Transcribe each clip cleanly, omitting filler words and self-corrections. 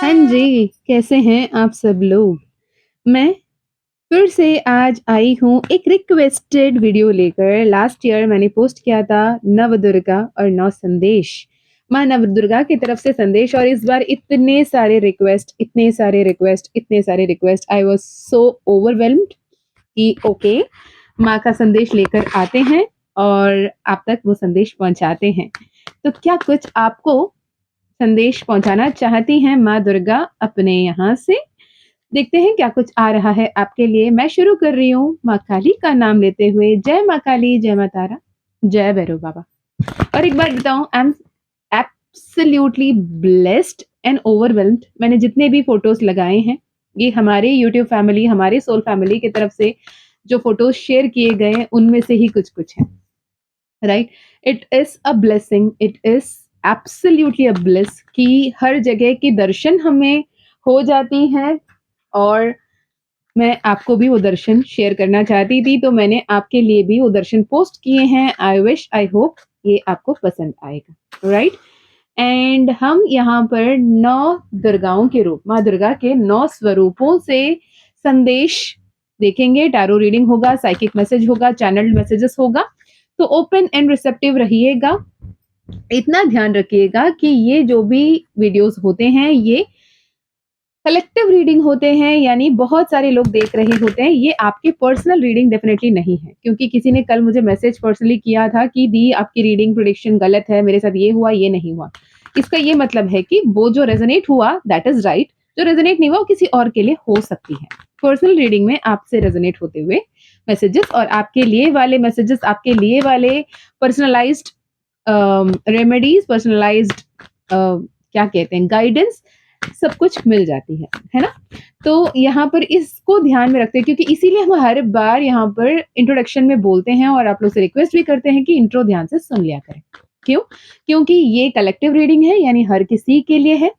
हाँ जी, कैसे हैं आप सब लोग? मैं फिर से आज आई हूँ एक रिक्वेस्टेड वीडियो लेकर। लास्ट ईयर मैंने पोस्ट किया था नवदुर्गा और नौ संदेश। माँ नवदुर्गा की तरफ से संदेश और इस बार इतने सारे रिक्वेस्ट, इतने सारे रिक्वेस्ट, इतने सारे request I was so overwhelmed कि ओके, माँ का संदेश लेकर आते हैं और आप तक वो संदेश पहुँचाते हैं। तो क्या कुछ आपको संदेश पहुँचाना चाहती हैं माँ दुर्गा अपने यहाँ से? देखते हैं क्या कुछ आ रहा है आपके लिए। मैं शुरू कर रही हूँ माँ काली का नाम लेते हुए। जय माँ काली, जय माँ तारा, जय भैरव बाबा। और एक बात बताऊँ, I am absolutely blessed and overwhelmed. मैंने जितने भी फ़ोटोज़ लगाए हैं, ये हमारे यूट्यूब फैमिली, हमारे सोल फैमिली की तरफ से जो फ़ोटोज़ शेयर किए गए हैं, उनमें से ही कुछ-कुछ हैं। Right, it is a blessing, it is absolutely a bliss कि हर जगह की दर्शन हमें हो जाती हैं और मैं आपको भी वो दर्शन शेयर करना चाहती थी, तो मैंने आपके लिए भी वो दर्शन पोस्ट किए हैं। आई विश, आई होप ये आपको पसंद आएगा। राइट, एंड हम यहाँ पर 9 दुर्गाओं के रूप, माँ दुर्गा के 9 स्वरूपों से संदेश देखेंगे। टैरो रीडिंग होगा, साइकिक मैसेज होगा, चैनल्ड मैसेजेस होगा। तो ओपन एंड रिसेप्टिव रहिएगा। इतना ध्यान रखिएगा कि ये जो भी वीडियोस होते हैं, ये कलेक्टिव रीडिंग होते हैं, यानी बहुत सारे लोग देख रहे होते हैं। ये आपकी पर्सनल रीडिंग डेफिनेटली नहीं है, क्योंकि किसी ने कल मुझे मैसेज पर्सनली किया था कि दी आपकी रीडिंग प्रेडिक्शन गलत है, मेरे साथ ये हुआ, ये नहीं हुआ। इसका ये मतलब है कि वो जो रेजोनेट हुआ दैट इज राइट, जो रेजोनेट नहीं हुआ वो किसी और के लिए हो सकती है। पर्सनल रीडिंग में आपसे रेजोनेट होते हुए मैसेजेस और आपके लिए वाले मैसेजेस, आपके लिए वाले पर्सनलाइज्ड रेमेडीज, पर्सनलाइज्ड क्या कहते हैं, गाइडेंस, सब कुछ मिल जाती है ना? तो यहाँ पर इसको ध्यान में रखते हैं, क्योंकि इसीलिए हम हर बार यहाँ पर इंट्रोडक्शन में बोलते हैं और आप लोग से रिक्वेस्ट भी करते हैं कि इंट्रो ध्यान से सुन लिया करें। क्यों? क्योंकि ये कलेक्टिव रीडिंग है, यानी हर किसी के लिए है,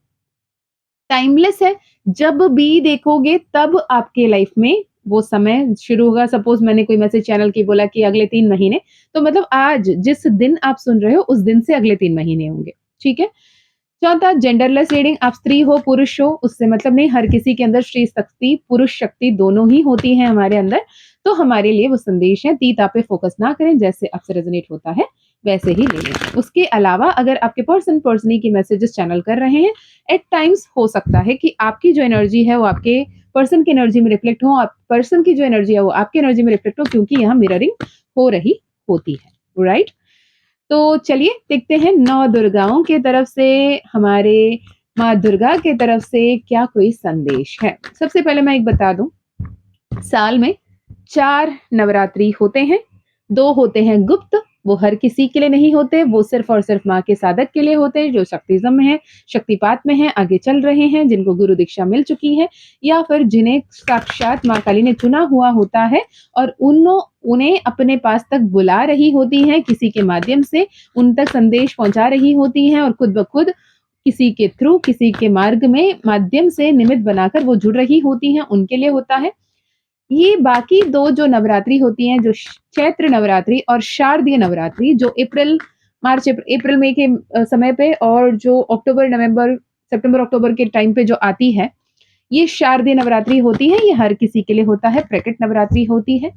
टाइमलेस है। जब भी देखोगे तब आपके लाइफ में वो समय शुरू होगा। सपोज मैंने कोई मैसेज चैनल की बोला कि अगले 3 महीने, तो मतलब आज जिस दिन आप सुन रहे हो उस दिन से अगले 3 महीने होंगे। ठीक है? चौथा, जेंडरलेस रीडिंग, आप स्त्री हो, पुरुष हो, उससे मतलब नहीं, हर किसी के अंदर स्त्री शक्ति, पुरुष शक्ति दोनों ही होती है हमारे अंदर। तो हमारे लिए वो संदेश है, तीत आप पे फोकस ना करें, जैसे आपसे रेजोनेट होता है वैसे ही ले लें। उसके अलावा अगर आपके पर्सनली की मैसेजेस चैनल कर रहे हैं, एट टाइम्स हो सकता है कि आपकी जो एनर्जी है वो आपके पर्सन की एनर्जी में रिफ्लेक्ट हो, आप पर्सन की जो एनर्जी है वो आपकी एनर्जी में रिफ्लेक्ट हो, क्योंकि यहाँ मिररिंग हो रही होती है। राइट, तो चलिए देखते हैं 9 दुर्गाओं की तरफ से हमारे माँ दुर्गा की तरफ से क्या कोई संदेश है। सबसे पहले मैं एक बता दूं, साल में 4 नवरात्रि होते हैं। 2 होते हैं गुप्त, वो हर किसी के लिए नहीं होते, वो सिर्फ और सिर्फ माँ के साधक के लिए होते हैं, जो शक्तिज़म में है, शक्तिपात में है, आगे चल रहे हैं, जिनको गुरु दीक्षा मिल चुकी है, या फिर जिन्हें साक्षात माँ काली ने चुना हुआ होता है और उन्हें अपने पास तक बुला रही होती हैं, किसी के माध्यम से उन तक संदेश पहुँचा रही होती हैं और खुद ब खुद किसी के थ्रू, किसी के मार्ग में माध्यम से निमित्त बनाकर वो जुड़ रही होती हैं, उनके लिए होता है। ये बाकी 2 जो नवरात्रि होती हैं, जो चैत्र नवरात्रि और शारदीय नवरात्रि, जो अप्रैल मई के समय पे और जो अक्टूबर नवंबर सितंबर अक्टूबर के टाइम पे जो आती है, ये शारदीय नवरात्रि होती है। ये हर किसी के लिए होता है, प्रकट नवरात्रि होती है।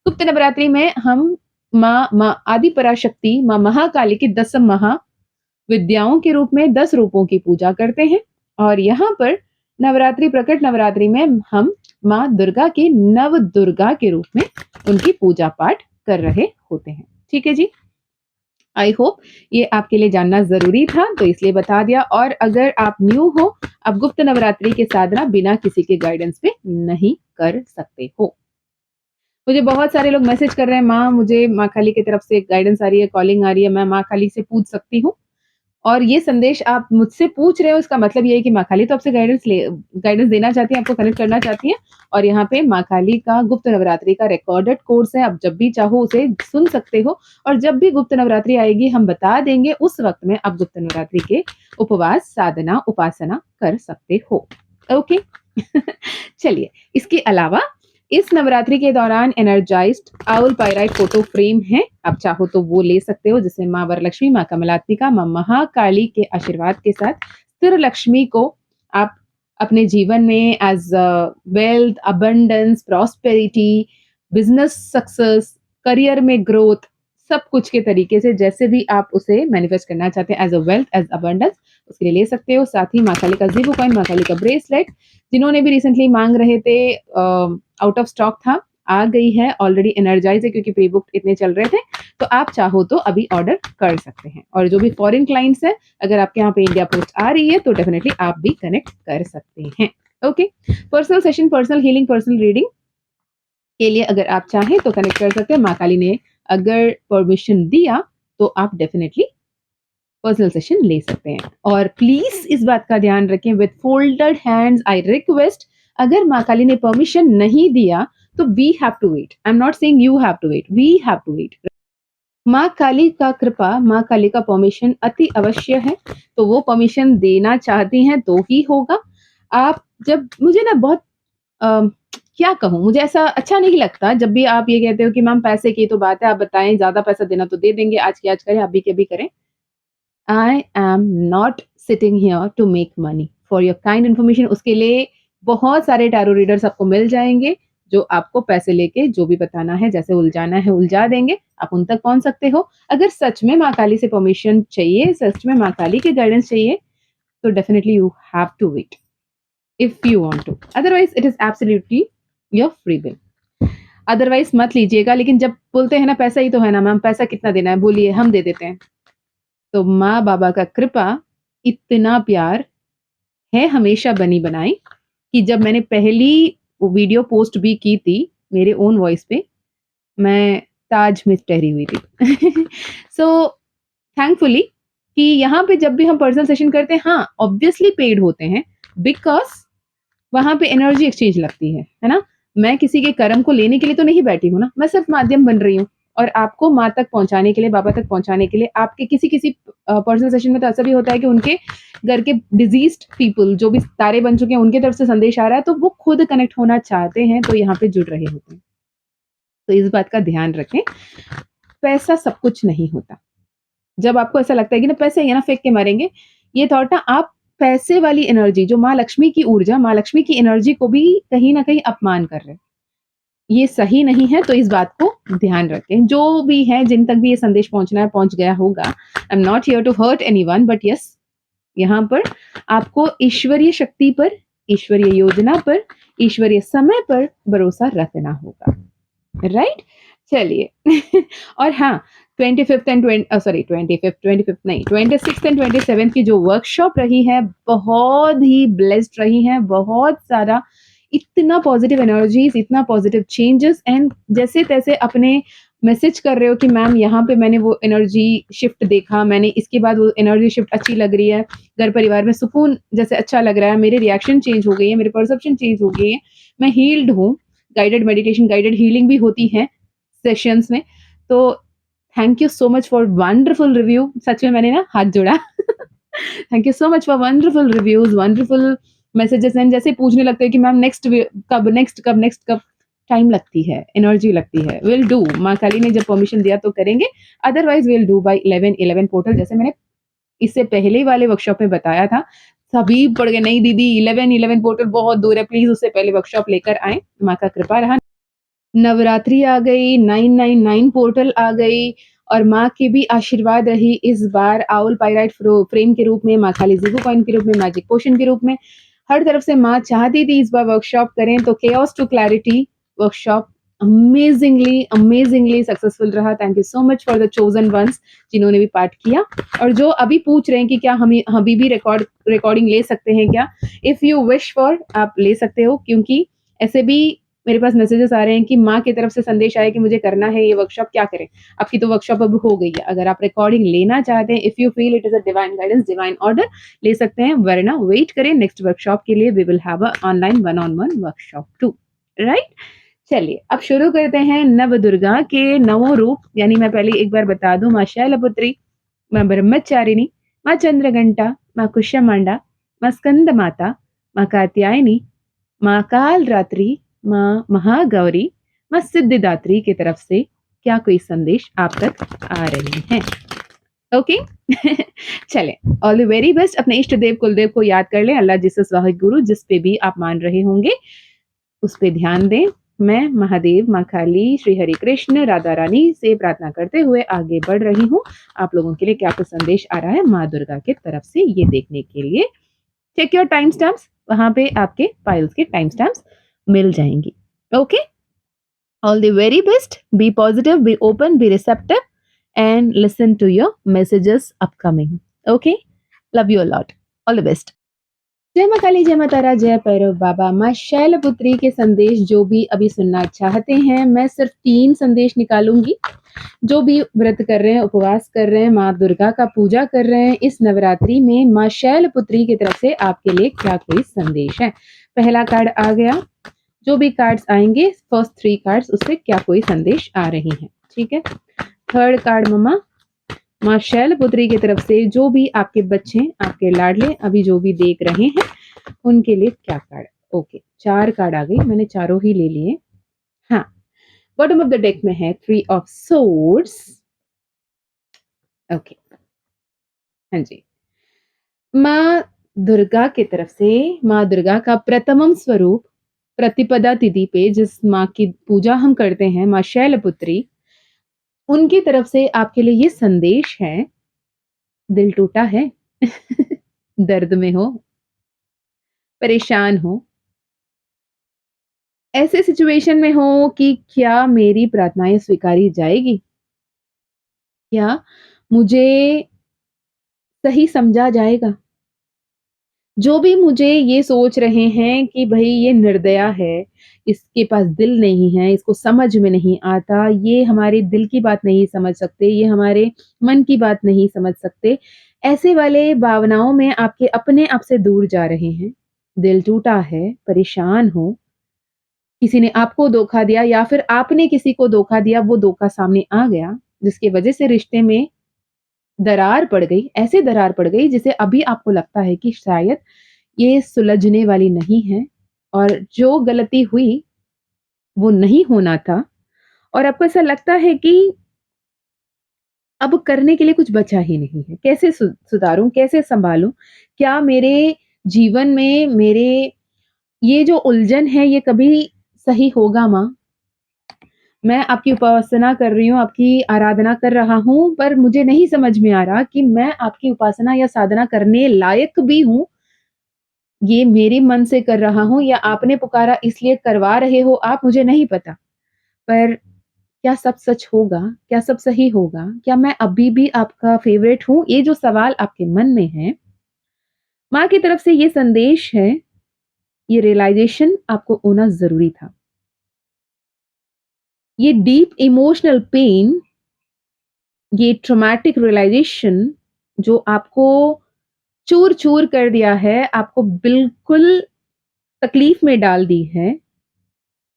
गुप्त नवरात्रि में हम माँ आदि पराशक्ति, माँ महाकाली की 10 महाविद्याओं के रूप में 10 रूपों की पूजा करते हैं और यहाँ पर नवरात्रि, प्रकट नवरात्रि में हम माँ दुर्गा की नव दुर्गा के रूप में उनकी पूजा पाठ कर रहे होते हैं। ठीक है जी, आई होप ये आपके लिए जानना जरूरी था, तो इसलिए बता दिया। और अगर आप न्यू हो, आप गुप्त नवरात्रि की साधना बिना किसी के गाइडेंस पे नहीं कर सकते हो। मुझे बहुत सारे लोग मैसेज कर रहे हैं, माँ मुझे माँ काली की तरफ से गाइडेंस आ रही है, कॉलिंग आ रही है, मैं माँ काली से पूछ सकती हूँ? और ये संदेश आप मुझसे पूछ रहे हो, इसका मतलब ये है कि माँ काली तो आपसे गाइडेंस देना चाहती है, आपको कनेक्ट करना चाहती है। और यहाँ पे माँ काली का गुप्त नवरात्रि का रिकॉर्डेड कोर्स है, आप जब भी चाहो उसे सुन सकते हो और जब भी गुप्त नवरात्रि आएगी हम बता देंगे, उस वक्त में आप गुप्त नवरात्रि के उपवास, साधना, उपासना कर सकते हो। ओके। चलिए, इसके अलावा इस नवरात्रि के दौरान energised owl pyrite photo frame है, आप चाहो तो वो ले सकते हो, जिसमें माँ वरलक्ष्मी, माँ कमलात्मिका, माँ महाकाली के आशीर्वाद के साथ स्थिर लक्ष्मी को आप अपने जीवन में as wealth, abundance, prosperity, business success, career में ग्रोथ, सब कुछ के तरीके से जैसे भी आप उसे मैनिफेस्ट करना चाहते हैं as a wealth, as abundance, उसके लिए ले सकते हो। साथ ही माँ काली का ज़ीबो कॉइन, माँ काली का ब्रेसलेट, जिन्होंने भी रिसेंटली मांग रहे थे, आउट ऑफ स्टॉक था, आ गई है, ऑलरेडी एनर्जाइज है क्योंकि प्री बुक इतने चल रहे थे। तो आप चाहो तो अभी ऑर्डर कर सकते हैं। और जो भी फॉरेन क्लाइंट्स हैं, अगर आपके यहाँ पे इंडिया पोस्ट आ रही है तो डेफिनेटली आप भी कनेक्ट कर सकते हैं। Okay, personal session, personal healing, personal reading के लिए अगर आप चाहें तो कनेक्ट कर सकते हैं। माँ काली ने अगर परमिशन दिया तो आप डेफिनेटली पर्सनल सेशन ले सकते हैं। और प्लीज इस बात का ध्यान रखें, with folded hands I request, अगर माँ काली ने परमिशन नहीं दिया तो we have to wait. I am not saying you have to wait, we have to wait. माँ काली का कृपा, माँ काली का परमिशन अति अवश्य है, तो वो परमिशन देना चाहती हैं तो ही होगा। आप जब मुझे ना बहुत क्या कहूँ, मुझे ऐसा अच्छा नहीं लगता जब भी आप ये कहते हो कि मैम पैसे की तो बात है, आप बताएं, ज्यादा पैसा देना तो दे देंगे, आज की आज करें, अभी के भी करें। I am not sitting here to make money, for your kind information. उसके लिए बहुत सारे टैरो रीडर्स आपको मिल जाएंगे जो आपको पैसे लेके जो भी बताना है, जैसे उलझाना है उलझा देंगे, आप उन तक पहुंच सकते हो। अगर सच में माँ काली से परमिशन चाहिए, सच में माँ काली के गाइडेंस चाहिए, तो definitely you have to wait if you want to, otherwise it is absolutely your free will. Otherwise मत लीजिएगा। लेकिन जब बोलते हैं ना पैसा ही तो है ना मैम, पैसा कितना देना है बोलिए, हम दे देते हैं। तो माँ बाबा का कृपा, इतना प्यार है हमेशा बनी बनाई, कि जब मैंने पहली वो वीडियो पोस्ट भी की थी मेरे ओन वॉइस पे, मैं ताज में ठहरी हुई थी। सो थैंकफुली कि यहाँ पे जब भी हम पर्सनल सेशन करते हैं, हाँ ऑब्वियसली पेड होते हैं, बिकॉज वहां पे एनर्जी एक्सचेंज लगती है ना। मैं किसी के कर्म को लेने के लिए तो नहीं बैठी हूँ ना, मैं सिर्फ माध्यम बन रही हूँ। और आपको माँ तक पहुंचाने के लिए, बाबा तक पहुंचाने के लिए, आपके किसी किसी पर्सनल सेशन में तो ऐसा भी होता है कि उनके घर के डिजीज्ड पीपल जो भी तारे बन चुके हैं, उनके तरफ से संदेश आ रहा है, तो वो खुद कनेक्ट होना चाहते हैं, तो यहाँ पे जुड़ रहे होते हैं। तो इस बात का ध्यान रखें, पैसा सब कुछ नहीं होता। जब आपको ऐसा लगता है कि ना पैसे यहाँ फेंक के मरेंगे, ये थॉट ना, आप पैसे वाली एनर्जी, जो माँ लक्ष्मी की ऊर्जा, माँ लक्ष्मी की एनर्जी को भी कहीं ना कहीं अपमान कर रहे हैं। ये सही नहीं है, तो इस बात को ध्यान रखें। जो भी है, जिन तक भी ये संदेश पहुंचना है पहुंच गया होगा। I am not here to hurt anyone, but yes, यहाँ पर आपको ईश्वरीय शक्ति पर, ईश्वरीय योजना पर, ईश्वरीय समय पर भरोसा रखना होगा, राइट? चलिए। और हाँ, 25th एंड 25th नहीं, 26th एंड 27th की जो वर्कशॉप रही है, बहुत ही ब्लेस्ड रही है। बहुत सारा, इतना पॉजिटिव एनर्जीज, इतना पॉजिटिव चेंजेस, एंड जैसे तैसे अपने मैसेज कर रहे हो कि मैम यहाँ पे मैंने वो एनर्जी शिफ्ट देखा, मैंने इसके बाद वो एनर्जी शिफ्ट अच्छी लग रही है, घर परिवार में सुकून जैसे अच्छा लग रहा है, मेरे रिएक्शन चेंज हो गई है, मेरे परसेप्शन चेंज हो गई है, मैं हील्ड हूँ। गाइडेड मेडिटेशन, गाइडेड हीलिंग भी होती है सेशंस में। तो thank you so much for wonderful review. सच में मैंने ना हाथ जोड़ा। Thank you so much for wonderful reviews, wonderful messages. And जैसे पूछने लगते हैं कि मैम नेक्स्ट कब, नेक्स्ट कब, नेक्स्ट कब, टाइम लगती है, एनर्जी लगती है। विल डू, माँ काली ने जब परमिशन दिया तो करेंगे, otherwise will do by 11 portal, जैसे मैंने इससे पहले वाले वर्कशॉप में बताया था। सभी पड़ गए, नहीं दीदी 11 पोर्टल बहुत दूर है, प्लीज उससे पहले वर्कशॉप लेकर आए। माँ का कृपा रहा, नवरात्रि आ गई, 999 पोर्टल आ गई, और माँ की भी आशीर्वाद रही इस बार आउल पाइराइट फ्रेम के रूप में, माँ खाली ज़ीबो कॉइन के रूप में, मैजिक पोशन के रूप में। हर तरफ से माँ चाहती थी इस बार वर्कशॉप करें, तो chaos to clarity workshop amazingly successful रहा। Thank you so much for the chosen ones, जिन्होंने भी पार्ट किया। और जो अभी पूछ रहे हैं कि क्या हम अभी भी रिकॉर्डिंग ले सकते हैं क्या, इफ़ यू विश फॉर, आप ले सकते हो। क्योंकि ऐसे भी मेरे पास मैसेजेस आ रहे हैं कि माँ की तरफ से संदेश आया कि मुझे करना है ये वर्कशॉप, क्या करें? आपकी तो वर्कशॉप अब हो गई है। अगर आप रिकॉर्डिंग लेना चाहते हैं, if you feel it is a divine guidance, divine order, ले सकते हैं, वरना वेट करें नेक्स्ट वर्कशॉप के लिए। We will have a online 1-on-1 workshop too, right? चलिए अब शुरू करते हैं नव दुर्गा के नवों रूप। यानी मैं पहले एक बार बता दूं, माँ शैलपुत्री, माँ ब्रह्मचारिणी, माँ चंद्रघंटा, माँ कुष्मांडा, माँ स्कंद माता, माँ कात्यायनी, माँ काल रात्रि, माँ महागौरी, माँ सिद्धिदात्री की तरफ से क्या कोई संदेश आप तक आ रहे हैं? ओके? चलें, ऑल द वेरी बेस्ट। अपने इष्ट देव, कुलदेव को याद कर लें, अल्लाह, जीसस, वाहिगुरु, जिस पे भी आप मान रहे होंगे, उस पे ध्यान दें। मैं महादेव, माँ काली, श्री हरि कृष्ण, राधा रानी से प्रार्थना करते हुए आगे बढ़ रही हूँ। आप लोगों के लिए क्या कुछ संदेश आ रहा है माँ दुर्गा की तरफ से, ये देखने के लिए। चेक योर टाइम स्टैम्प्स, वहाँ पे आपके फाइल्स के टाइम स्टैम्प्स मिल जाएँगी। Okay? All the very best. Be positive, be open, be receptive, and listen to your messages upcoming. Okay? Love you a lot. All the best. जय माँ काली, जय माँ तारा, जय भैरव बाबा। माँ शैलपुत्री के संदेश जो भी अभी सुनना चाहते हैं, मैं सिर्फ 3 संदेश निकालूंगी। जो भी व्रत कर रहे हैं, उपवास कर रहे हैं, माँ दुर्गा का पूजा कर रहे हैं, इस नवरात्रि में माँ शैलपुत्री की तरफ से आपके लिए क्या कोई संदेश है। पहला कार्ड आ गया। जो भी कार्ड्स आएंगे, फर्स्ट 3 कार्ड्स, उससे क्या कोई संदेश आ रही हैं, ठीक है। थर्ड कार्ड मम्मा, माँ शैलपुत्री की तरफ से जो भी आपके बच्चे, आपके लाडले अभी जो भी देख रहे हैं, उनके लिए क्या कार्ड। ओके, 4 कार्ड आ गई, मैंने चारों ही ले लिए। हाँ, बॉटम ऑफ द डेक में है 3 ऑफ सोर्ड्स। ओके, हाँ जी। माँ दुर्गा की तरफ से, माँ दुर्गा का प्रथमम स्वरूप प्रतिपदा तिथि पे जिस माँ की पूजा हम करते हैं, माँ शैलपुत्री, उनकी तरफ से आपके लिए ये संदेश है। दिल टूटा है? दर्द में हो, परेशान हो, ऐसे सिचुएशन में हो कि क्या मेरी प्रार्थनाएँ स्वीकारी जाएगी? क्या मुझे सही समझा जाएगा? जो भी मुझे ये सोच रहे हैं कि भई ये निर्दया है, इसके पास दिल नहीं है, इसको समझ में नहीं आता, ये हमारे दिल की बात नहीं समझ सकते, ये हमारे मन की बात नहीं समझ सकते, ऐसे वाले भावनाओं में आपके अपने आप से दूर जा रहे हैं। दिल टूटा है, परेशान हो, किसी ने आपको धोखा दिया या फिर आपने किसी को धोखा दिया, वो धोखा सामने आ गया, जिसकी वजह से रिश्ते में दरार पड़ गई, ऐसे दरार पड़ गई जिसे अभी आपको लगता है कि शायद ये सुलझने वाली नहीं है और जो गलती हुई, वो नहीं होना था और आपको ऐसा लगता है कि अब करने के लिए कुछ बचा ही नहीं है। कैसे सुधारूँ, कैसे सँभालूँ? क्या मेरे जीवन में मेरे ये जो उलझन है, ये कभी सही होगा माँ? मैं आपकी उपासना कर रही हूँ, आपकी आराधना कर रहा हूँ, पर मुझे नहीं समझ में आ रहा कि मैं आपकी उपासना या साधना करने लायक भी हूँ, ये मेरे मन से कर रहा हूँ या आपने पुकारा इसलिए करवा रहे हो आप, मुझे नहीं पता। पर क्या सब सच होगा? क्या सब सही होगा? क्या मैं अभी भी आपका फ़ेवरेट हूँ? ये जो सवाल आपके मन में है, माँ की तरफ से ये संदेश है, ये रियलाइज़ेशन आपको होना ज़रूरी था। ये डीप इमोशनल पेन, ये ट्रॉमेटिक रियलाइज़ेशन जो आपको चूर-चूर कर दिया है, आपको बिल्कुल तकलीफ़ में डाल दी है,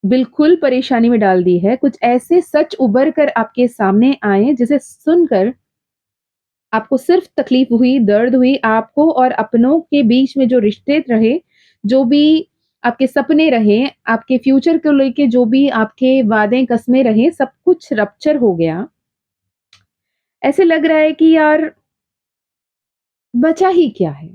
बिल्कुल परेशानी में डाल दी है। कुछ ऐसे सच उभर कर आपके सामने आए, जिसे सुनकर आपको सिर्फ़ तकलीफ़ हुई, दर्द हुई, आपको और अपनों के बीच में जो रिश्ते रहे, जो भी आपके सपने रहे, आपके फ्यूचर को लेके जो भी आपके वादे कस्में रहे, सब कुछ रप्चर हो गया। ऐसे लग रहा है कि यार बचा ही क्या है?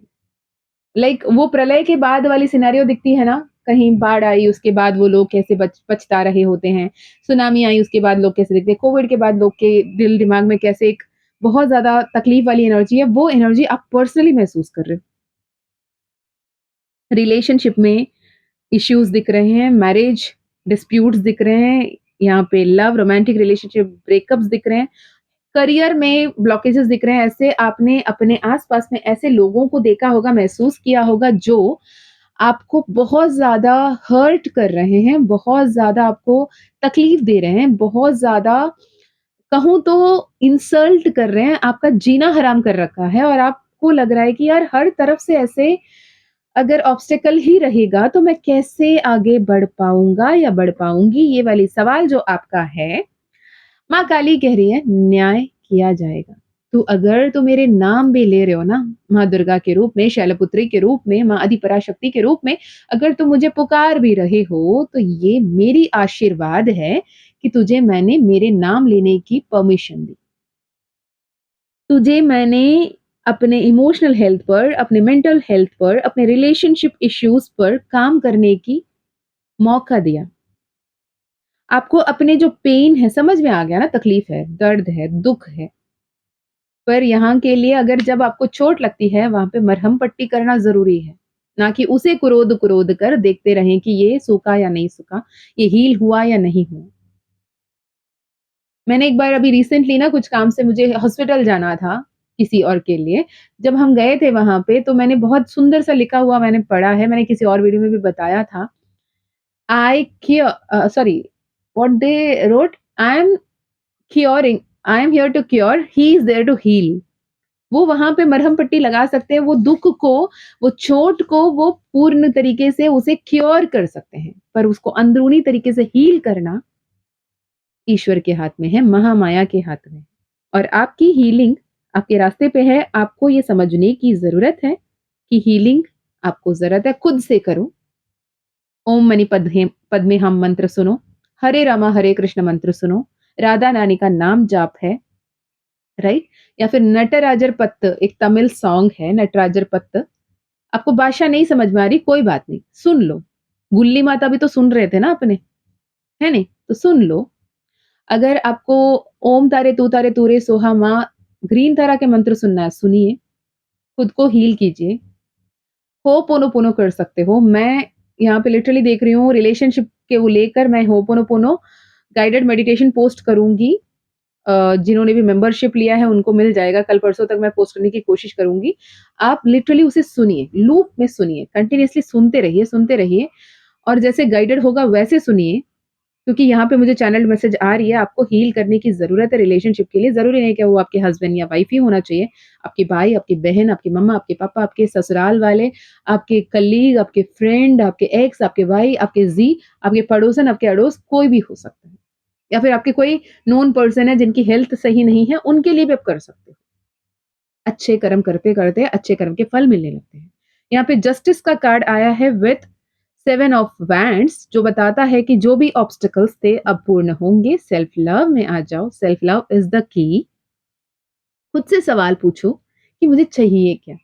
लाइक वो प्रलय के बाद वाली सिनेरियो दिखती है ना, कहीं बाढ़ आई उसके बाद वो लोग कैसे पछता रहे होते हैं, सुनामी आई उसके बाद लोग कैसे दिखते हैं, कोविड के बाद लोग के दिल दिमाग में कैसे एक बहुत ज़्यादा तकलीफ वाली एनर्जी है, वो एनर्जी आप पर्सनली महसूस कर रहे हो। रिलेशनशिप में इश्यूज़ दिख रहे हैं, मैरिज डिस्प्यूट्स दिख रहे हैं, यहाँ पे लव रोमांटिक रिलेशनशिप ब्रेकअप्स दिख रहे हैं, करियर में ब्लॉकेजेस दिख रहे हैं। ऐसे आपने अपने आस-पास में ऐसे लोगों को देखा होगा, महसूस किया होगा जो आपको बहुत ज़्यादा हर्ट कर रहे हैं, बहुत ज़्यादा आपको तकलीफ दे रहे हैं, बहुत ज़्यादा कहूँ तो इंसल्ट कर रहे हैं, आपका जीना हराम कर रखा है और आपको लग रहा है कि यार हर तरफ से ऐसे अगर ऑब्स्टेकल ही रहेगा तो मैं कैसे आगे बढ़ पाऊँगा या बढ़ पाऊँगी? ये वाली सवाल जो आपका है, माँ काली कह रही है न्याय किया जाएगा। तो अगर तुम मेरे नाम भी ले रहे हो ना, माँ दुर्गा के रूप में, शैलपुत्री के रूप में, माँ आदिपराशक्ति के रूप में, अगर तुम मुझे पुकार भी रहे हो, तो ये मेरी आशीर्वाद है कि तुझे मैंने मेरे नाम लेने की परमिशन दी। तुझे मैंने अपने इमोशनल हेल्थ पर, अपने मेंटल हेल्थ पर, अपने रिलेशनशिप इश्यूज़ पर काम करने की मौका दिया। आपको अपने जो पेन है समझ में आ गया ना, तकलीफ है, दर्द है, दुःख है। पर यहाँ के लिए अगर जब आपको चोट लगती है, वहाँ पे मरहम पट्टी करना ज़रूरी है। ना कि उसे कुरोद-कुरोद कर देखते रहें कि ये सूखा या नहीं सूखा, ये हील हुआ या नहीं हुआ। मैंने एक बार अभी रिसेंटली ना कुछ काम से मुझे हॉस्पिटल जाना था, किसी और के लिए। जब हम गए थे वहाँ पे तो मैंने बहुत सुंदर सा लिखा हुआ मैंने पढ़ा है, मैंने किसी और वीडियो में भी बताया था। I cure sorry what they wrote I am curing I am here to cure, he is there to heal. वो वहाँ पे मरहम पट्टी लगा सकते हैं, वो दुःख को, वो चोट को वो पूर्ण तरीके से उसे क्योर कर सकते हैं। पर उसको अंदरूनी तरीके से हील करना ईश्वर के हाथ में है, महामाया के हाथ में। और आपकी हीलिंग आपके रास्ते पे है, आपको ये समझने की ज़रूरत है कि हीलिंग आपको ज़रूरत है, खुद से करो। ओम मणि पद्मे हम मंत्र सुनो, हरे रामा हरे कृष्ण मंत्र सुनो, राधा रानी का नाम जाप है, राइट? या फिर नटराजर पत्त एक तमिल सॉन्ग है नटराजर पत्त। आपको भाषा नहीं समझ में आ रही, कोई बात नहीं, सुन लो। गुल्ली माता भी तो सुन रहे थे ना अपने, है नहीं? तो सुन लो। अगर आपको ओम तारे तू रे सोहा माँ ग्रीन तारा के मंत्र सुनना है, सुनिए। खुद को हील कीजिए। होपोनोपोनो कर सकते हो। मैं यहाँ पे लिटरली देख रही हूँ रिलेशनशिप के वो लेकर मैं होपोनोपोनो गाइडेड मेडिटेशन पोस्ट करूँगी। जिन्होंने भी मेंबरशिप लिया है उनको मिल जाएगा। कल-परसों तक मैं पोस्ट करने की कोशिश करूँगी। आप लिटरली उसे सुनिए, लूप में सुनिए, कंटीन्यूअसली सुनते रहिए और जैसे गाइडेड होगा वैसे सुनिए। क्योंकि यहाँ पे मुझे चैनल्ड मैसेज आ रही है, आपको हील करने की ज़रूरत है रिलेशनशिप के लिए। ज़रूरी नहीं कि वो आपके हस्बैंड या वाइफ ही होना चाहिए। आपके भाई, आपकी बहन, आपकी मम्मा, आपके पापा, आपके ससुराल वाले, आपके कलीग, आपके फ्रेंड, आपके एक्स, आपके वाई, आपके ज़ी, आपके पड़ोसन, आपके अड़ोस, कोई भी हो सकता है। या फिर आपके कोई नोन पर्सन है जिनकी हेल्थ सही नहीं है, उनके लिए भी आप कर सकते हो। अच्छे कर्म करते-करते अच्छे कर्म के फल मिलने लगते हैं। यहाँ पे जस्टिस का कार्ड आया है विथ 7 ऑफ वैंड्स जो बताता है कि जो भी ऑब्स्टेकल्स थे अब पूर्ण होंगे। सेल्फ लव में आ जाओ। Self love is the key. खुद से सवाल पूछो कि मुझे चाहिए क्या?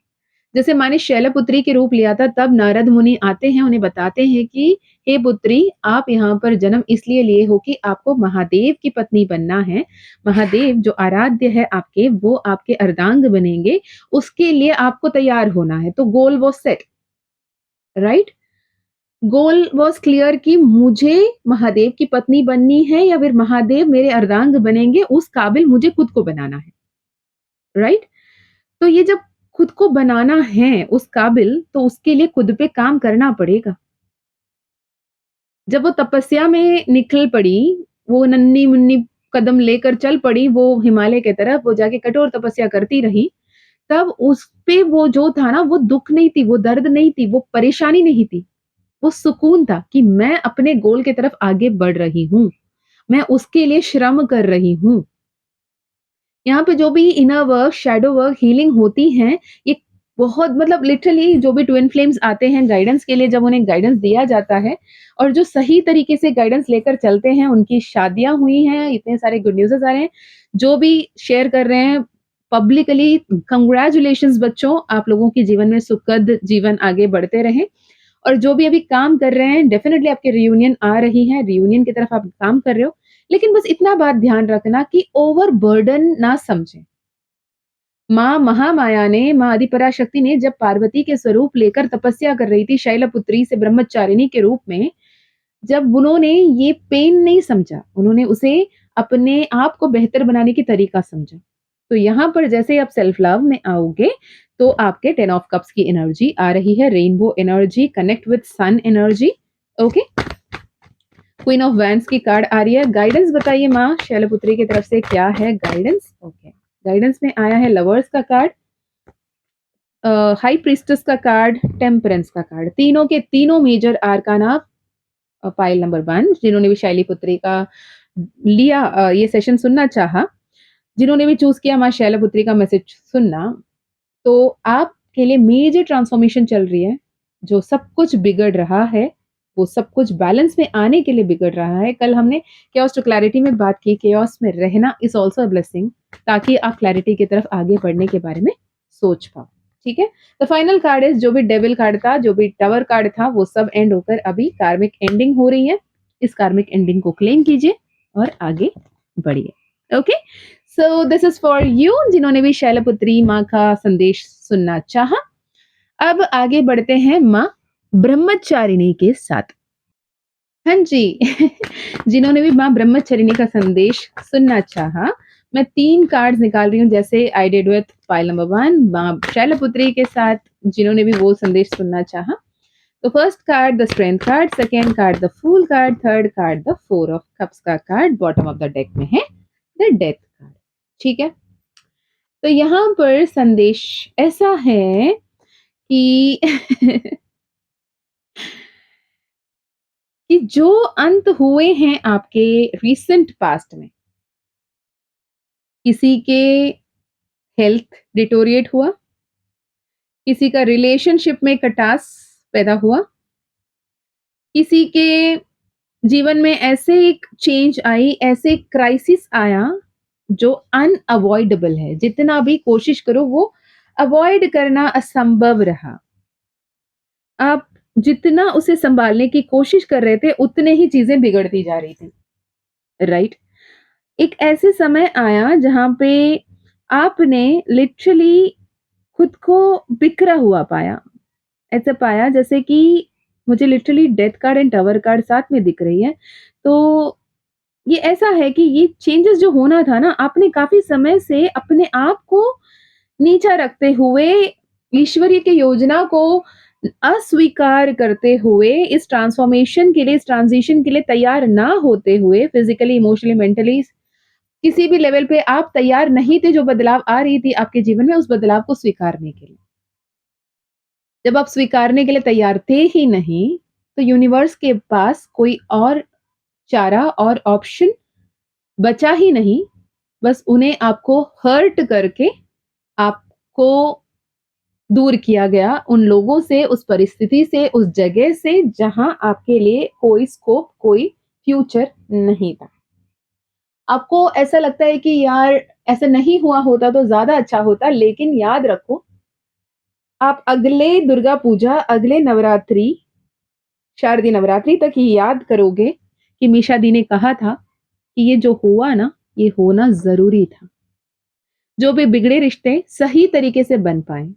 जैसे माने शैलपुत्री के रूप लिया था तब नारद मुनि आते हैं, उन्हें बताते हैं कि हे पुत्री आप यहाँ पर जन्म इसलिए लिए हो कि आपको महादेव की पत्नी बनना है। महादेव जो आराध्य है आपके वो आपके अर्धांग बनेंगे, उसके लिए आपको तैयार होना है। तो goal was set, right? Goal was clear कि मुझे महादेव की पत्नी बननी है या फिर महादेव मेरे अर्धांग बनेंगे, उस काबिल मुझे खुद को बनाना है, राइट? तो ये जब खुद को बनाना है उस काबिल, तो उसके लिए खुद पे काम करना पड़ेगा। जब वो तपस्या में निकल पड़ी, वो नन्ही-मुन्नी कदम लेकर चल पड़ी वो हिमालय की तरफ, वो जाके कठोर तपस्या करती रही, तब उस पे वो जो था ना, वो दुःख नहीं थी, वो दर्द नहीं थी, वो परेशानी नहीं थी। वो सुकून था कि मैं अपने गोल की तरफ आगे बढ़ रही हूँ। मैं उसके लिए श्रम कर रही हूँ। यहाँ पे जो भी inner work, shadow work, healing होती हैं, ये बहुत मतलब लिटरली जो भी ट्विन फ्लेम्स आते हैं गाइडेंस के लिए जब उन्हें गाइडेंस दिया जाता है और जो सही तरीके से गाइडेंस लेकर चलते हैं, उनकी शादियाँ हुई हैं, इतने सारे गुड न्यूज़ेज़ आ रहे हैं। जो भी शेयर कर रहे हैं पब्लिकली कांग्रेचुलेशंस बच्चों, आप लोगों के जीवन में सुखद जीवन आगे बढ़ते रहें। और जो भी अभी काम कर रहे हैं डेफिनिटली आपकी रियूनियन आ रही है, रियूनियन की तरफ आप काम कर रहे हो। लेकिन बस इतना बात ध्यान रखना कि ओवरबर्डन ना समझें। माँ महामाया ने, माँ आदिपराशक्ति ने जब पार्वती के स्वरूप लेकर तपस्या कर रही थी शैलपुत्री से ब्रह्मचारिणी के रूप में, जब उन्होंने ये पेन नहीं समझा, उन्होंने उसे अपने आप को बेहतर बनाने की तरीका समझा। तो यहाँ पर जैसे ही आप सेल्फ लव में आओगे, तो आपके 10 ऑफ कप्स की एनर्जी आ रही है, rainbow energy, connect with sun energy, okay? Queen of wands की कार्ड आ रही है। गाइडेंस बताइए माँ, शैलपुत्री की तरफ से क्या है गाइडेंस? ओके, गाइडेंस में आया है लवर्स का कार्ड, हाई प्रीस्टेस का कार्ड, टेम्परेंस का कार्ड। तीनों के तीनों मेजर आर्काना पाइल नंबर 1 जिन्होंने भी शैलीपुत्री का लिया ये सेशन सुनना चाहा, जिन्होंने भी चूज़ किया माँ शैलपुत्री का मैसेज सुनना, तो आपके लिए मेजर ट्रांसफॉर्मेशन चल रही है, जो सब कुछ बिगड़ रहा है, वो सब कुछ बैलेंस में आने के लिए बिगड़ रहा है। कल हमने chaos टू क्लैरिटी में बात की, chaos में रहना इज़ ऑल्सो अ ब्लेसिंग, ताकि आप क्लैरिटी की तरफ आगे बढ़ने के बारे में सोच पाओ, ठीक है? द फाइनल कार्ड इज़, जो भी डेविल कार्ड था, जो भी टावर कार्ड था, वो सब एंड होकर अभी कार्मिक एंडिंग हो रही है। इस कार्मिक एंडिंग को क्लेम कीजिए और आगे बढ़िए। Okay? So this is for you जिन्होंने भी शैलपुत्री माँ का संदेश सुनना चाहा। अब आगे बढ़ते हैं माँ ब्रह्मचारिणी के साथ। हाँ जी, जिन्होंने भी माँ ब्रह्मचारिणी का संदेश सुनना चाहा, मैं 3 कार्ड्स निकाल रही हूँ, जैसे I did with pile number 1 माँ शैलपुत्री के साथ, जिन्होंने भी वो संदेश सुनना चाहा। तो first card the strength card, second card the fool card, third card the 4 of cups का card bottom of the deck में है द डेथ कार्ड, ठीक है? तो यहाँ पर संदेश ऐसा है कि कि जो अंत हुए हैं आपके रीसेंट पास्ट में, किसी के हेल्थ डिटोरिएट हुआ, किसी का रिलेशनशिप में खटास पैदा हुआ, किसी के जीवन में ऐसे एक चेंज आई, ऐसे क्राइसिस आया जो अनअवॉइडेबल है। जितना भी कोशिश करो वो अवॉइड करना असंभव रहा। आप जितना उसे सँभालने की कोशिश कर रहे थे, उतने ही चीज़ें बिगड़ती जा रही थी, राइट? एक ऐसे समय आया जहाँ पे आपने लिटरली खुद को बिखरा हुआ पाया। ऐसा पाया जैसे कि मुझे literally death card and tower card साथ में दिख रही है। तो ये ऐसा है कि ये चेंजेस जो होना था ना, आपने काफ़ी समय से अपने आप को नीचा रखते हुए, ईश्वरीय की योजना को अस्वीकार करते हुए, इस ट्रांसफॉर्मेशन के लिए, इस ट्रांज़िशन के लिए तैयार ना होते हुए, फिज़िकली, इमोशनली, मेंटली किसी भी लेवल पे आप तैयार नहीं थे, जो बदलाव आ रही थी आपके जीवन में, उस बदलाव को स्वीकारने के लिए। जब आप स्वीकारने के लिए तैयार थे ही नहीं, तो यूनिवर्स के पास कोई और चारा और ऑप्शन बचा ही नहीं, बस उन्हें आपको हर्ट करके आपको दूर किया गया उन लोगों से, उस परिस्थिति से, उस जगह से जहां आपके लिए कोई स्कोप, कोई फ्यूचर नहीं था। आपको ऐसा लगता है कि यार ऐसा नहीं हुआ होता तो ज़्यादा अच्छा होता, लेकिन याद रखो, आप अगले दुर्गा पूजा, अगले नवरात्रि, शारदीय नवरात्रि तक ये याद करोगे कि मीशा दी ने कहा था कि ये जो हुआ ना, ये होना ज़रूरी था। जो भी बिगड़े रिश्ते सही तरीके से बन पाएँ।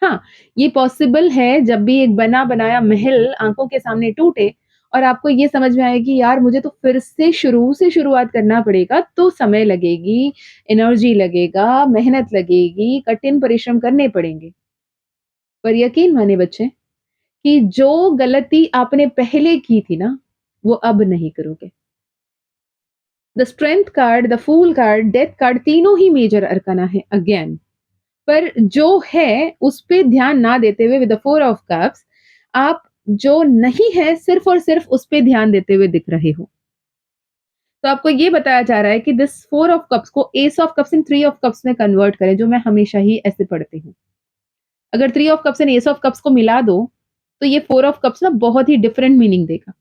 हाँ, ये पॉसिबल है जब भी एक बना-बनाया महल आँखों के सामने टूटे और आपको ये समझ में आए कि यार मुझे तो फिर से शुरू से शुरुआत करना पड़ेगा, तो समय लगेगी, एनर्जी लगेगा, मेहनत लगेगी, कठिन परिश्रम करने पड़ेंगे। पर यकीन मानिए बच्चे कि जो गलती आपने पहले की थी ना, वो अब नहीं करोगे। The strength card, the fool card, death card तीनों ही मेजर अरकाना है अगेन। पर जो है उस पे ध्यान ना देते हुए विद द 4 ऑफ कप्स आप जो नहीं है सिर्फ़ और सिर्फ़ उस पे ध्यान देते हुए दिख रहे हो। तो आपको ये बताया जा रहा है कि दिस 4 ऑफ कप्स को S of cups and 3 of cups में कन्वर्ट करें, जो मैं हमेशा ही ऐसे पढ़ती हूँ। अगर 3 of cups and S of cups को मिला दो, तो ये 4 ऑफ कप्स ना बहुत ही डिफरेंट मीनिंग देगा।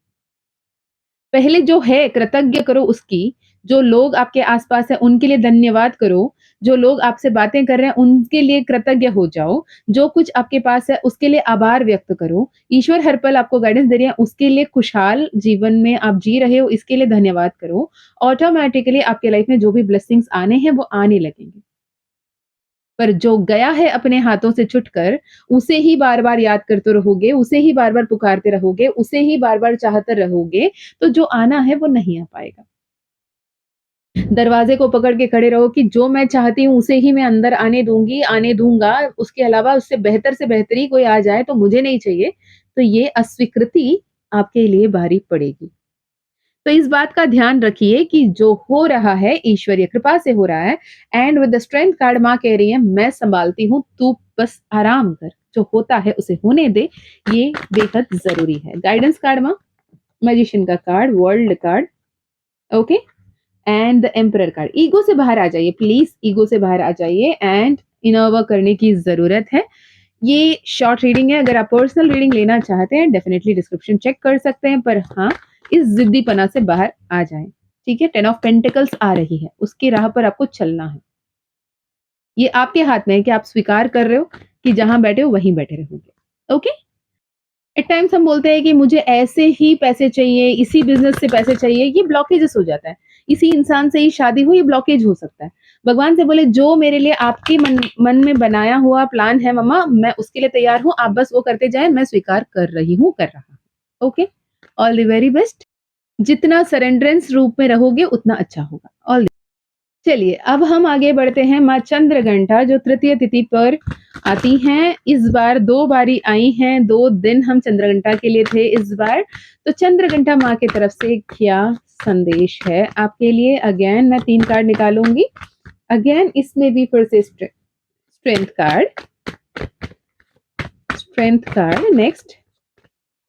पहले जो है कृतज्ञ करो उसकी, जो लोग आपके आस-पास हैं उनके लिए धन्यवाद करो, जो लोग आपसे बातें कर रहे हैं उनके लिए कृतज्ञ हो जाओ, जो कुछ आपके पास है उसके लिए आभार व्यक्त करो। ईश्वर हर पल आपको गाइडेंस दे रहे हैं उसके लिए खुशहाल जीवन में आप जी रहे हो इसके लिए धन्यवाद करो। ऑटोमैटिकली आपके लाइफ में जो भी ब्लेसिंग्स आने हैं वो आने लगेंगे। पर जो गया है अपने हाथों से छुटकर, उसे ही बार-बार याद करते रहोगे, उसे ही बार-बार पुकारते रहोगे, उसे ही बार-बार चाहते रहोगे, तो जो आना है वो नहीं आ पाएगा। दरवाज़े को पकड़ के खड़े रहो कि जो मैं चाहती हूँ उसे ही मैं अंदर आने दूँगी, आने दूँगा, उसके अलावा उससे बेहतर से बेहतर ही कोई आ जाए तो मुझे नहीं चाहिए, तो ये अस्वीकृति आपके लिए भारी पड़ेगी। तो इस बात का ध्यान रखिए कि जो हो रहा है ईश्वरीय कृपा से हो रहा है and with the strength card माँ कह रही है मैं संभालती हूँ, तू बस आराम कर, जो होता है उसे होने दे, ये बेहद ज़रूरी है। गाइडेंस कार्ड माँ, मैजिशियन का card, world card, okay and the emperor card. Ego से बाहर आ जाइए प्लीज़, ईगो से बाहर आ जाइए एंड इनर वर्क करने की ज़रूरत है। ये शॉर्ट रीडिंग है, अगर आप पर्सनल रीडिंग लेना चाहते हैं डेफिनेटली डिस्क्रिप्शन चेक कर सकते हैं, पर हाँ, इस ज़िद्दीपना से बाहर आ जाएँ, ठीक है? 10 ऑफ पेंटिकल्स आ रही है, उसकी राह पर आपको चलना है। ये आपके हाथ में है कि आप स्वीकार कर रहे हो कि जहाँ बैठे हो वहीं बैठे रहोगे, ओके? एट टाइम्स हम बोलते हैं कि मुझे ऐसे ही पैसे चाहिए, इसी बिज़नेस से पैसे चाहिए, ये ब्लॉकेजेस हो जाता है। इसी इंसान से ही शादी हो, ये ब्लॉकेज हो सकता है। भगवान से बोले जो मेरे लिए आपके मन मन में बनाया हुआ प्लान है मम्मा, मैं उसके लिए तैयार हूँ, आप बस वो करते जाएँ, मैं स्वीकार कर रही हूँ, कर रहा हूँ। Okay? All the very best. जितना सरेंडरेंस रूप में रहोगे उतना अच्छा होगा। ऑल चलिए, अब हम आगे बढ़ते हैं माँ चंद्रघंटा जो तृतीय तिथि पर आती हैं। इस बार 2 बारी आई हैं, 2 दिन हम चंद्रघंटा के लिए थे इस बार। तो चंद्रघंटा माँ की तरफ से क्या संदेश है आपके लिए? अगेन मैं 3 कार्ड निकालूँगी। अगेन इसमें भी फिर से स्ट्रेंथ कार्ड, नेक्स्ट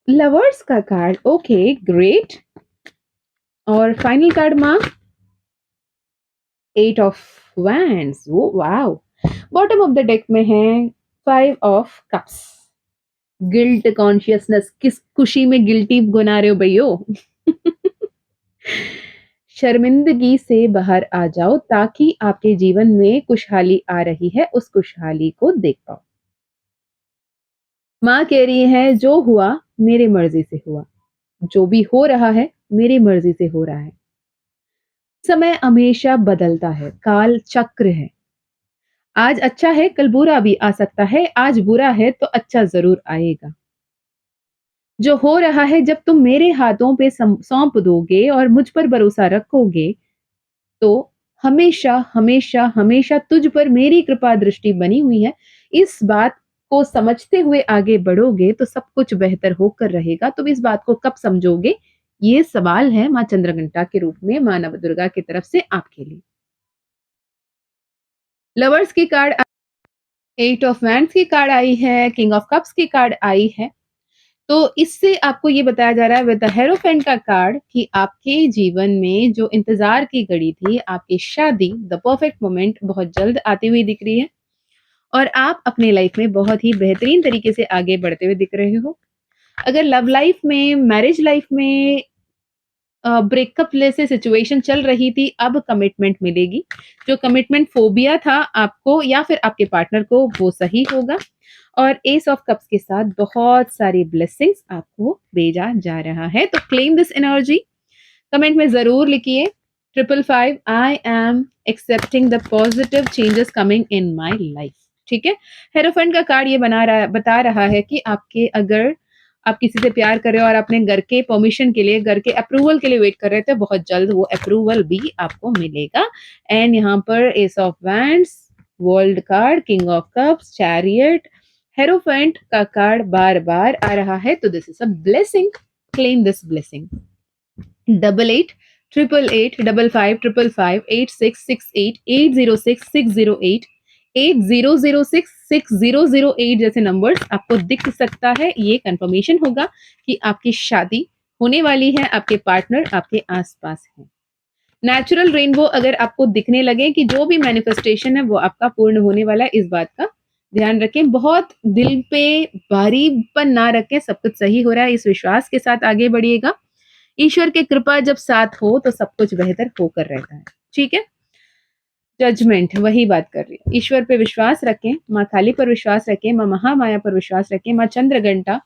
लवर्स का कार्ड, ओके ग्रेट। और फाइनल कार्ड माँ 8 ऑफ वैंड्स, वो wow. Bottom of the deck में है 5 ऑफ कप्स। गिल्ट कॉन्शियसनेस, किस खुशी में गिल्टी गुना रहे हो भैयो? शर्मिंदगी से बाहर आ जाओ ताकि आपके जीवन में खुशहाली आ रही है, उस खुशहाली को देख पाओ। माँ कह रही है जो हुआ मेरी मर्जी से हुआ, जो भी हो रहा है मेरी मर्जी से हो रहा है। समय हमेशा बदलता है, काल चक्र है। आज अच्छा है कल बुरा भी आ सकता है, आज बुरा है तो अच्छा जरूर आएगा। जो हो रहा है जब तुम मेरे हाथों पे सौंप दोगे और मुझ पर भरोसा रखोगे, तो हमेशा हमेशा हमेशा तुझ पर मेरी कृपा दृष्टि बनी हुई है। इस बात को समझते हुए आगे बढ़ोगे तो सब कुछ बेहतर होकर रहेगा। तुम इस बात को कब समझोगे? ये सवाल है माँ चंद्रघंटा के रूप में माँ नवदुर्गा की तरफ से आपके लिए। लवर्स की कार्ड, 8 ऑफ वैंड्स की कार्ड आई है, किंग ऑफ कप्स की कार्ड आई है। तो इससे आपको ये बताया जा रहा है विद द हेरोफेंट का कार्ड कि आपके जीवन में जो इंतजार की घड़ी थी, आपकी शादी, द परफेक्ट मोमेंट बहुत जल्द आती हुई दिख रही है और आप अपने लाइफ में बहुत ही बेहतरीन तरीके से आगे बढ़ते हुए दिख रहे हो। अगर लव लाइफ में, मैरिज लाइफ में ब्रेकअप जैसे सिचुएशन चल रही थी, अब कमिटमेंट मिलेगी। जो कमिटमेंट फोबिया था आपको या फिर आपके पार्टनर को, वो सही होगा और एस ऑफ कप्स के साथ बहुत सारी ब्लेसिंग्स आपको भेजा जा रहा है। तो क्लेम दिस एनर्जी, कमेंट में ज़रूर लिखिए 555 I am accepting the positive changes coming in my life. ठीक है? हेरोफेंट का कार्ड ये बता रहा है कि आपके अगर आप किसी से प्यार कर रहे हो और अपने घर के परमिशन के लिए, घर के अप्रूवल के लिए वेट कर रहे थे, बहुत जल्द वो अप्रूवल भी आपको मिलेगा। एंड यहाँ पर S of wands, world card, king of cups, chariot, hierophant का कार्ड बार-बार आ रहा है। तो this is a blessing, claim this blessing. 88 888 55 555 8668 806 608 8006 6008 जैसे नंबर्स आपको दिख सकता है। ये कंफर्मेशन होगा कि आपकी शादी होने वाली है, आपके पार्टनर आपके आसपास है। नेचुरल रेनबो अगर आपको दिखने लगे कि जो भी मैनिफेस्टेशन है वो आपका पूर्ण होने वाला है, इस बात का ध्यान रखें। बहुत दिल पे भारीपन ना रखें, सब कुछ सही हो रहा है, इस विश्वास के साथ आगे बढ़िएगा। ईश्वर की कृपा जब साथ हो तो सब कुछ बेहतर होकर रहता है। ठीक है? जजमेंट वही बात कर रही हूँ। ईश्वर पे विश्वास रखें, माँ काली पर विश्वास रखें, माँ महामाया पर विश्वास रखें। माँ चंद्रघंटा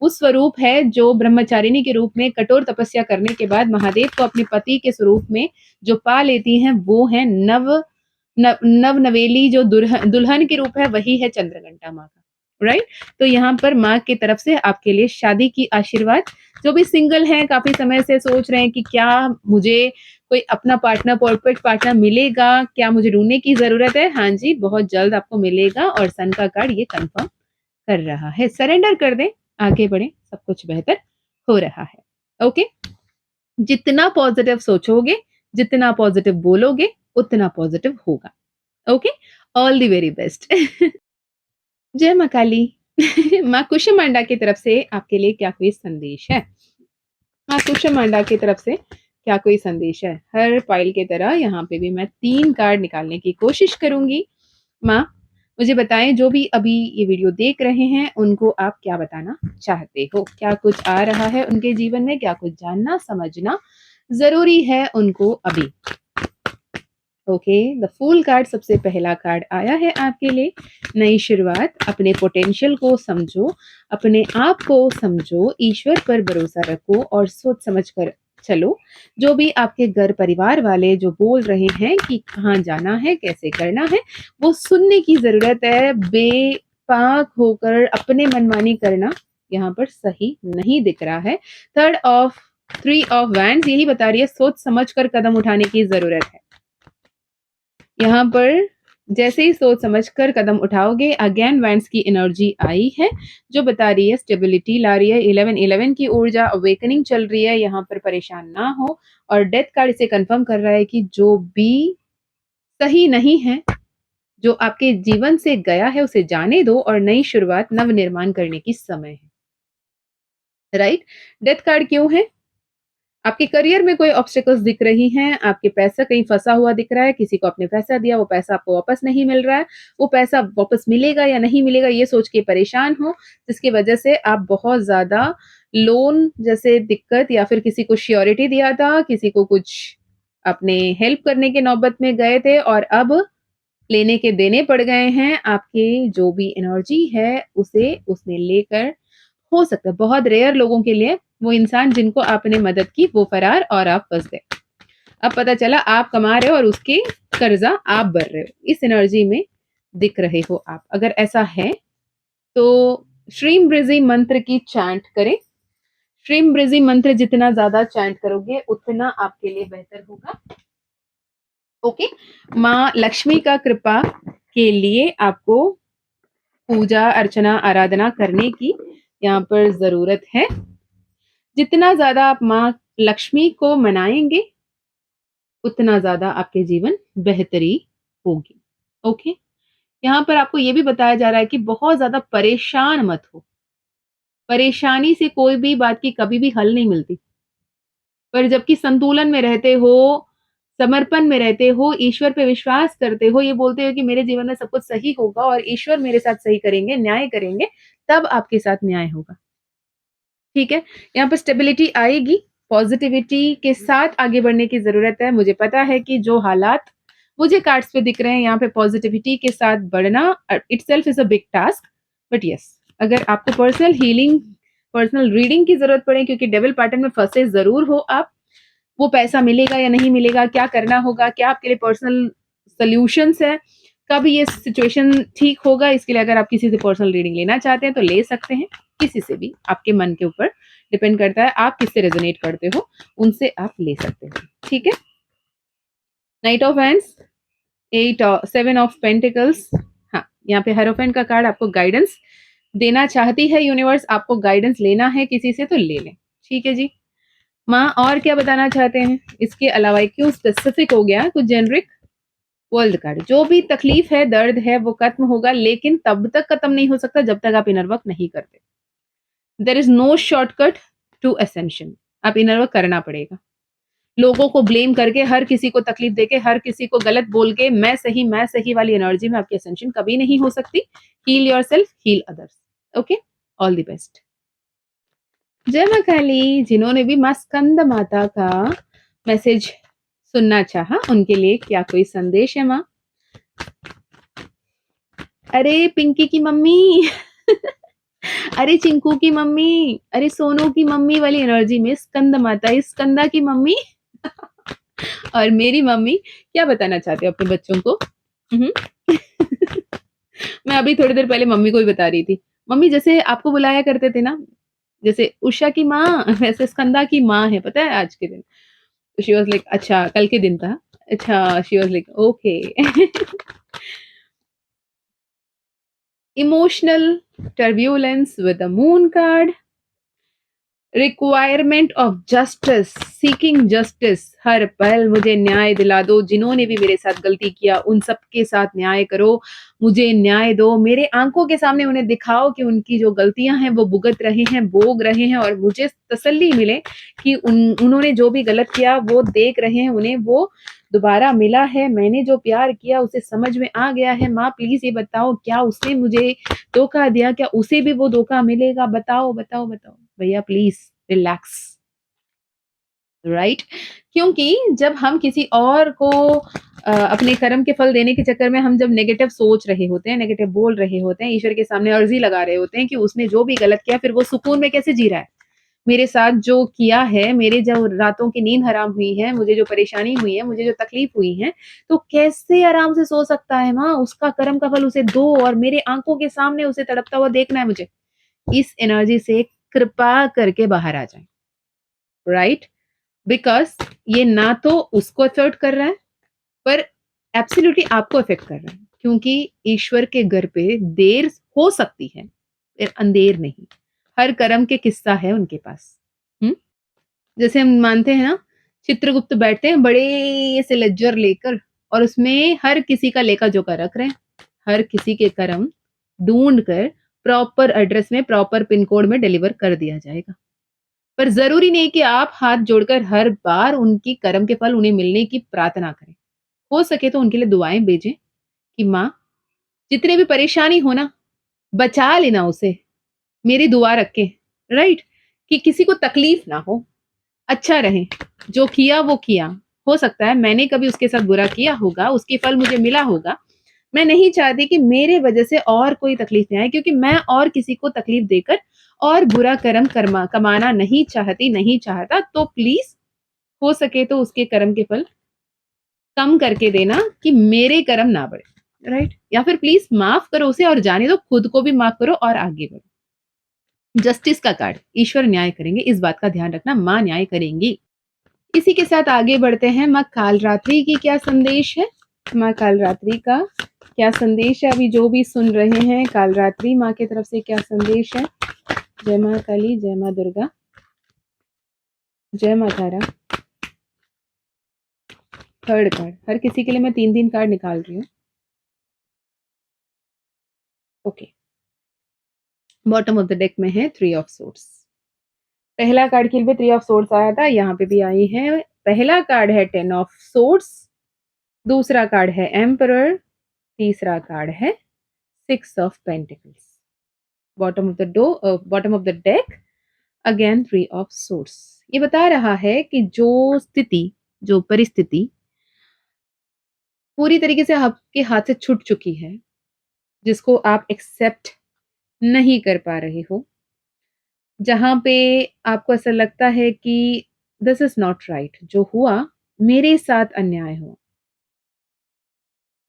उस स्वरूप है जो ब्रह्मचारिणी के रूप में कठोर तपस्या करने के बाद महादेव को अपने पति के स्वरूप में जो पा लेती हैं, वो है नव नवेली जो दुल्हन के रूप है, वही है चंद्रघंटा माँ का। राइट? तो यहाँ पर माँ की तरफ से आपके लिए शादी की आशीर्वाद। जो भी सिंगल हैं, काफी समय से सोच रहे हैं कि क्या मुझे कोई अपना पार्टनर, परफेक्ट पार्टनर मिलेगा, क्या मुझे ढूंढने की जरूरत है? हाँ जी, बहुत जल्द आपको मिलेगा और सन का कार्ड ये कंफर्म कर रहा है। सरेंडर कर दें, आगे बढ़े, सब कुछ बेहतर हो रहा है। ओके? जितना पॉजिटिव सोचोगे, जितना पॉजिटिव बोलोगे, उतना पॉजिटिव होगा। Okay? All the very best. जय माँ काली। माँ कुष्मांडा की तरफ से आपके लिए क्या कोई संदेश है? माँ कुष्मांडा की तरफ से क्या कोई संदेश है? हर पाइल की तरह यहाँ पे भी मैं 3 कार्ड निकालने की कोशिश करूंगी। माँ मुझे बताएँ जो भी अभी ये वीडियो देख रहे हैं, उनको आप क्या बताना चाहते हो? क्या कुछ आ रहा है उनके जीवन में? क्या कुछ जानना, समझना ज़रूरी है उनको अभी? ओके, द फूल कार्ड सबसे पहला कार्ड आया है आपके लिए। नई शुरुआत, अपने पोटेंशियल को समझो, अपने आप को समझो, ईश्वर पर भरोसा रखो और सोच समझ कर चलो। जो भी आपके घर परिवार वाले जो बोल रहे हैं कि कहाँ जाना है, कैसे करना है, वो सुनने की ज़रूरत है। बेबाक होकर अपने मनमानी करना यहाँ पर सही नहीं दिख रहा है। थ्री ऑफ वैंड्स यही बता रही है, सोच समझ कर कदम उठाने की ज़रूरत है। यहाँ पर जैसे ही सोच समझकर कदम उठाओगे, अगेन वैंड्स की एनर्जी आई है जो बता रही है स्टेबिलिटी ला रही है। 11-11 की ऊर्जा अवेकनिंग चल रही है, यहाँ पर परेशान ना हो। और डेथ कार्ड इसे कंफर्म कर रहा है कि जो भी सही नहीं है, जो आपके जीवन से गया है उसे जाने दो और नई शुरुआत नव निर्माण करने की समय है। राइट? डेथ कार्ड क्यों है? आपके करियर में कोई ऑब्स्टेकल्स दिख रही हैं, आपके पैसा कहीं फँसा हुआ दिख रहा है, किसी को आपने पैसा दिया, वो पैसा आपको वापस नहीं मिल रहा है, वो पैसा वापस मिलेगा या नहीं मिलेगा ये सोच के परेशान हो, जिसकी वजह से आप बहुत ज़्यादा लोन जैसे दिक्कत या फिर किसी को श्योरिटी दिया था, किसी को कुछ अपने हेल्प करने के नौबत में गए थे और अब लेने के देने पड़ गए हैं, आपकी जो भी एनर्जी है उसे उसने लेकर हो सकता है बहुत रेयर लोगों के लिए वो इंसान जिनको आपने मदद की वो फरार और आप फँस गए। अब पता चला आप कमा रहे हो और उसके कर्जा आप भर रहे हो। इस एनर्जी में दिख रहे हो आप। अगर ऐसा है तो श्रीम ब्रिजी मंत्र की चैंट करें। श्रीम ब्रिजी मंत्र जितना ज़्यादा चैंट करोगे उतना आपके लिए बेहतर होगा। ओके? माँ लक्ष्मी का कृपा के लिए आपको पूजा, अर्चना, आराधना करने की यहाँ पर ज़रूरत है। जितना ज़्यादा आप माँ लक्ष्मी को मनाएँगे, उतना ज़्यादा आपके जीवन बेहतरी होगी। ओके? यहाँ पर आपको ये भी बताया जा रहा है कि बहुत ज़्यादा परेशान मत हो। परेशानी से कोई भी बात की कभी भी हल नहीं मिलती। पर जबकि संतुलन में रहते हो, समर्पण में रहते हो, ईश्वर पे विश्वास करते हो, ये बोलते हो कि मेरे जीवन में सब कुछ सही होगा और ईश्वर मेरे साथ सही करेंगे, न्याय करेंगे, तब आपके साथ न्याय होगा। ठीक है? यहाँ पे स्टेबिलिटी आएगी, पॉज़िटिविटी के साथ आगे बढ़ने की ज़रूरत है। मुझे पता है कि जो हालात मुझे कार्ड्स पे दिख रहे हैं, यहाँ पे पॉज़िटिविटी के साथ बढ़ना itself is a big task, but yes, अगर आपको पर्सनल हीलिंग, पर्सनल रीडिंग की ज़रूरत पड़े क्योंकि डेविल पैटर्न में फँसे ज़रूर हो आप, वो पैसा मिलेगा या नहीं मिलेगा, क्या करना होगा, क्या आपके लिए पर्सनल सॉल्यूशंस हैं, कब ये सिचुएशन ठीक होगा, इसके लिए अगर आप किसी से पर्सनल रीडिंग लेना चाहते हैं, तो ले सकते हैं। किसी से भी, आपके मन के ऊपर डिपेंड करता है, आप किससे रेज़ोनेट करते हो, उनसे आप ले सकते हो। ठीक है? Night of wands, 7 of pentacles, हाँ, यहाँ पे हेरोफेंट का कार्ड आपको गाइडेंस देना चाहती है यूनिवर्स, आपको गाइडेंस लेना है किसी से तो ले लें। ठीक है जी? माँ और क्या बताना चाहते हैं? इसके अलावा क्यों स्पेसिफिक हो गया कुछ जेनरिक? वर्ल्ड कार्ड, जो भी तकलीफ है, दर्द है, वो खत्म होगा, लेकिन तब तक खत्म नहीं हो सकता जब तक आप इनर वर्क नहीं करते। There is no shortcut to ascension. आप इनर वर्क करना पड़ेगा। लोगों को ब्लेम करके, हर किसी को तकलीफ देके, हर किसी को गलत बोल के, मैं सही वाली एनर्जी में आपकी असेंशन कभी नहीं हो सकती। Heal yourself, heal others. Okay? All the best. जय माँ काली, जिन्होंने भी माँ स्कंद माता का मैसेज सुनना चाहा, उनके लिए क्या कोई संदेश है माँ? अरे पिंकी की मम्मी अरे चिंकू की मम्मी, अरे सोनू की मम्मी वाली एनर्जी में स्कंद माता, इस स्कंदा की मम्मी और मेरी मम्मी क्या बताना चाहते हो अपने बच्चों को? मैं अभी थोड़ी देर पहले मम्मी को ही बता रही थी। मम्मी जैसे आपको बुलाया करते थे ना, जैसे उषा की माँ वैसे स्कंदा की माँ है, पता है आज के दिन? शी वाज़ लाइक अच्छा कल के दिन था। अच्छा she was like okay Emotional turbulence with the moon card. Requirement of justice, seeking justice, हर पल मुझे न्याय दिला दो, जिन्होंने भी मेरे साथ गलती किया उन सबके साथ न्याय करो, मुझे न्याय दो, मेरे आंखों के सामने उन्हें दिखाओ कि उनकी जो गलतियां हैं वो भुगत रहे हैं, भोग रहे हैं और मुझे तसल्ली मिले कि उन्होंने जो भी गलत किया वो देख रहे हैं, उन्हें वो दोबारा मिला है, मैंने जो प्यार किया उसे समझ में आ गया है। माँ प्लीज़ ये बताओ क्या उसने मुझे धोखा दिया? क्या उसे भी वो धोखा मिलेगा? बताओ, बताओ, बताओ। भैया प्लीज़ रिलैक्स, राइट? क्योंकि जब हम किसी और को अपने कर्म के फल देने के चक्कर में हम जब नेगेटिव सोच रहे होते हैं, नेगेटिव बोल रहे होते हैं, ईश्वर के सामने अर्ज़ी लगा रहे होते हैं कि उसने जो भी गलत किया फिर वो सुकून में कैसे जी रहा है? मेरे साथ जो किया है, मेरे जो रातों की नींद हराम हुई है, मुझे जो परेशानी हुई है, मुझे जो तकलीफ हुई है, तो कैसे आराम से सो सकता है माँ? उसका कर्म का फल उसे दो और मेरे आँखों के सामने उसे तड़पता हुआ देखना है मुझे। इस एनर्जी से कृपा करके बाहर आ जाएँ, राइट? बिकॉज़ ये ना तो उसको अफेक्ट कर रहा है, पर एब्सोल्यूटली आपको अफेक्ट कर रहा है। क्योंकि ईश्वर के घर पे देर हो सकती है, फिर अंधेर नहीं। हर कर्म के किस्सा है उनके पास। हुँ? जैसे हम मानते हैं ना, चित्रगुप्त बैठते हैं बड़े से लेड्जर लेकर और उसमें हर किसी का लेखा-जोखा रख रहे हैं। हर किसी के कर्म ढूँढ कर प्रॉपर एड्रेस में, प्रॉपर पिन कोड में डिलीवर कर दिया जाएगा। पर ज़रूरी नहीं कि आप हाथ जोड़कर हर बार उनकी कर्म के फल उन्हें मिलने की प्रार्थना करें। हो सके तो उनके लिए दुआएँ भेजें कि माँ, जितने भी परेशानी हो ना, बचा लेना उसे, मेरी दुआ रख के, राइट? कि किसी को तकलीफ ना हो। अच्छा रहे, जो किया वो किया। हो सकता है मैंने कभी उसके साथ बुरा किया होगा, उसके फल मुझे मिला होगा। मैं नहीं चाहती कि मेरे वजह से और कोई तकलीफ में आए क्योंकि मैं और किसी को तकलीफ देकर और बुरा कर्म कमाना नहीं चाहती, नहीं चाहता। तो प्लीज़ हो सके तो उसके कर्म के फल कम करके देना कि मेरे कर्म ना बढ़े, राइट? या फिर प्लीज़ माफ़ करो उसे और जाने दो, खुद को भी माफ़ करो और आगे बढ़ो। जस्टिस का कार्ड, ईश्वर न्याय करेंगे, इस बात का ध्यान रखना, माँ न्याय करेंगी। इसी के साथ आगे बढ़ते हैं। माँ कालरात्रि की क्या संदेश है? माँ कालरात्रि का क्या संदेश है? अभी जो भी सुन रहे हैं, कालरात्रि माँ की तरफ से क्या संदेश है? जय माँ काली, जय माँ दुर्गा, जय माँ तारा। थर्ड कार्ड, हर किसी के लिए मैं 3-3 कार्ड निकाल रही हूँ। Okay, bottom of the deck में है 3 ऑफ सोर्ड्स। पहला कार्ड के लिए 3 ऑफ सोर्ड्स आया था, यहाँ पे भी आई है। पहला कार्ड है 10 ऑफ सोर्ड्स, दूसरा कार्ड है एम्परर, तीसरा कार्ड है 6 of pentacles. Bottom of the deck again 3 of swords. ये बता रहा है कि जो स्थिति, जो परिस्थिति पूरी तरीके से आपके हाथ से छूट चुकी है, जिसको आप एक्सेप्ट नहीं कर पा रहे हो, जहाँ पे आपको ऐसा लगता है कि दिस इज़ नॉट राइट, जो हुआ मेरे साथ अन्याय हुआ,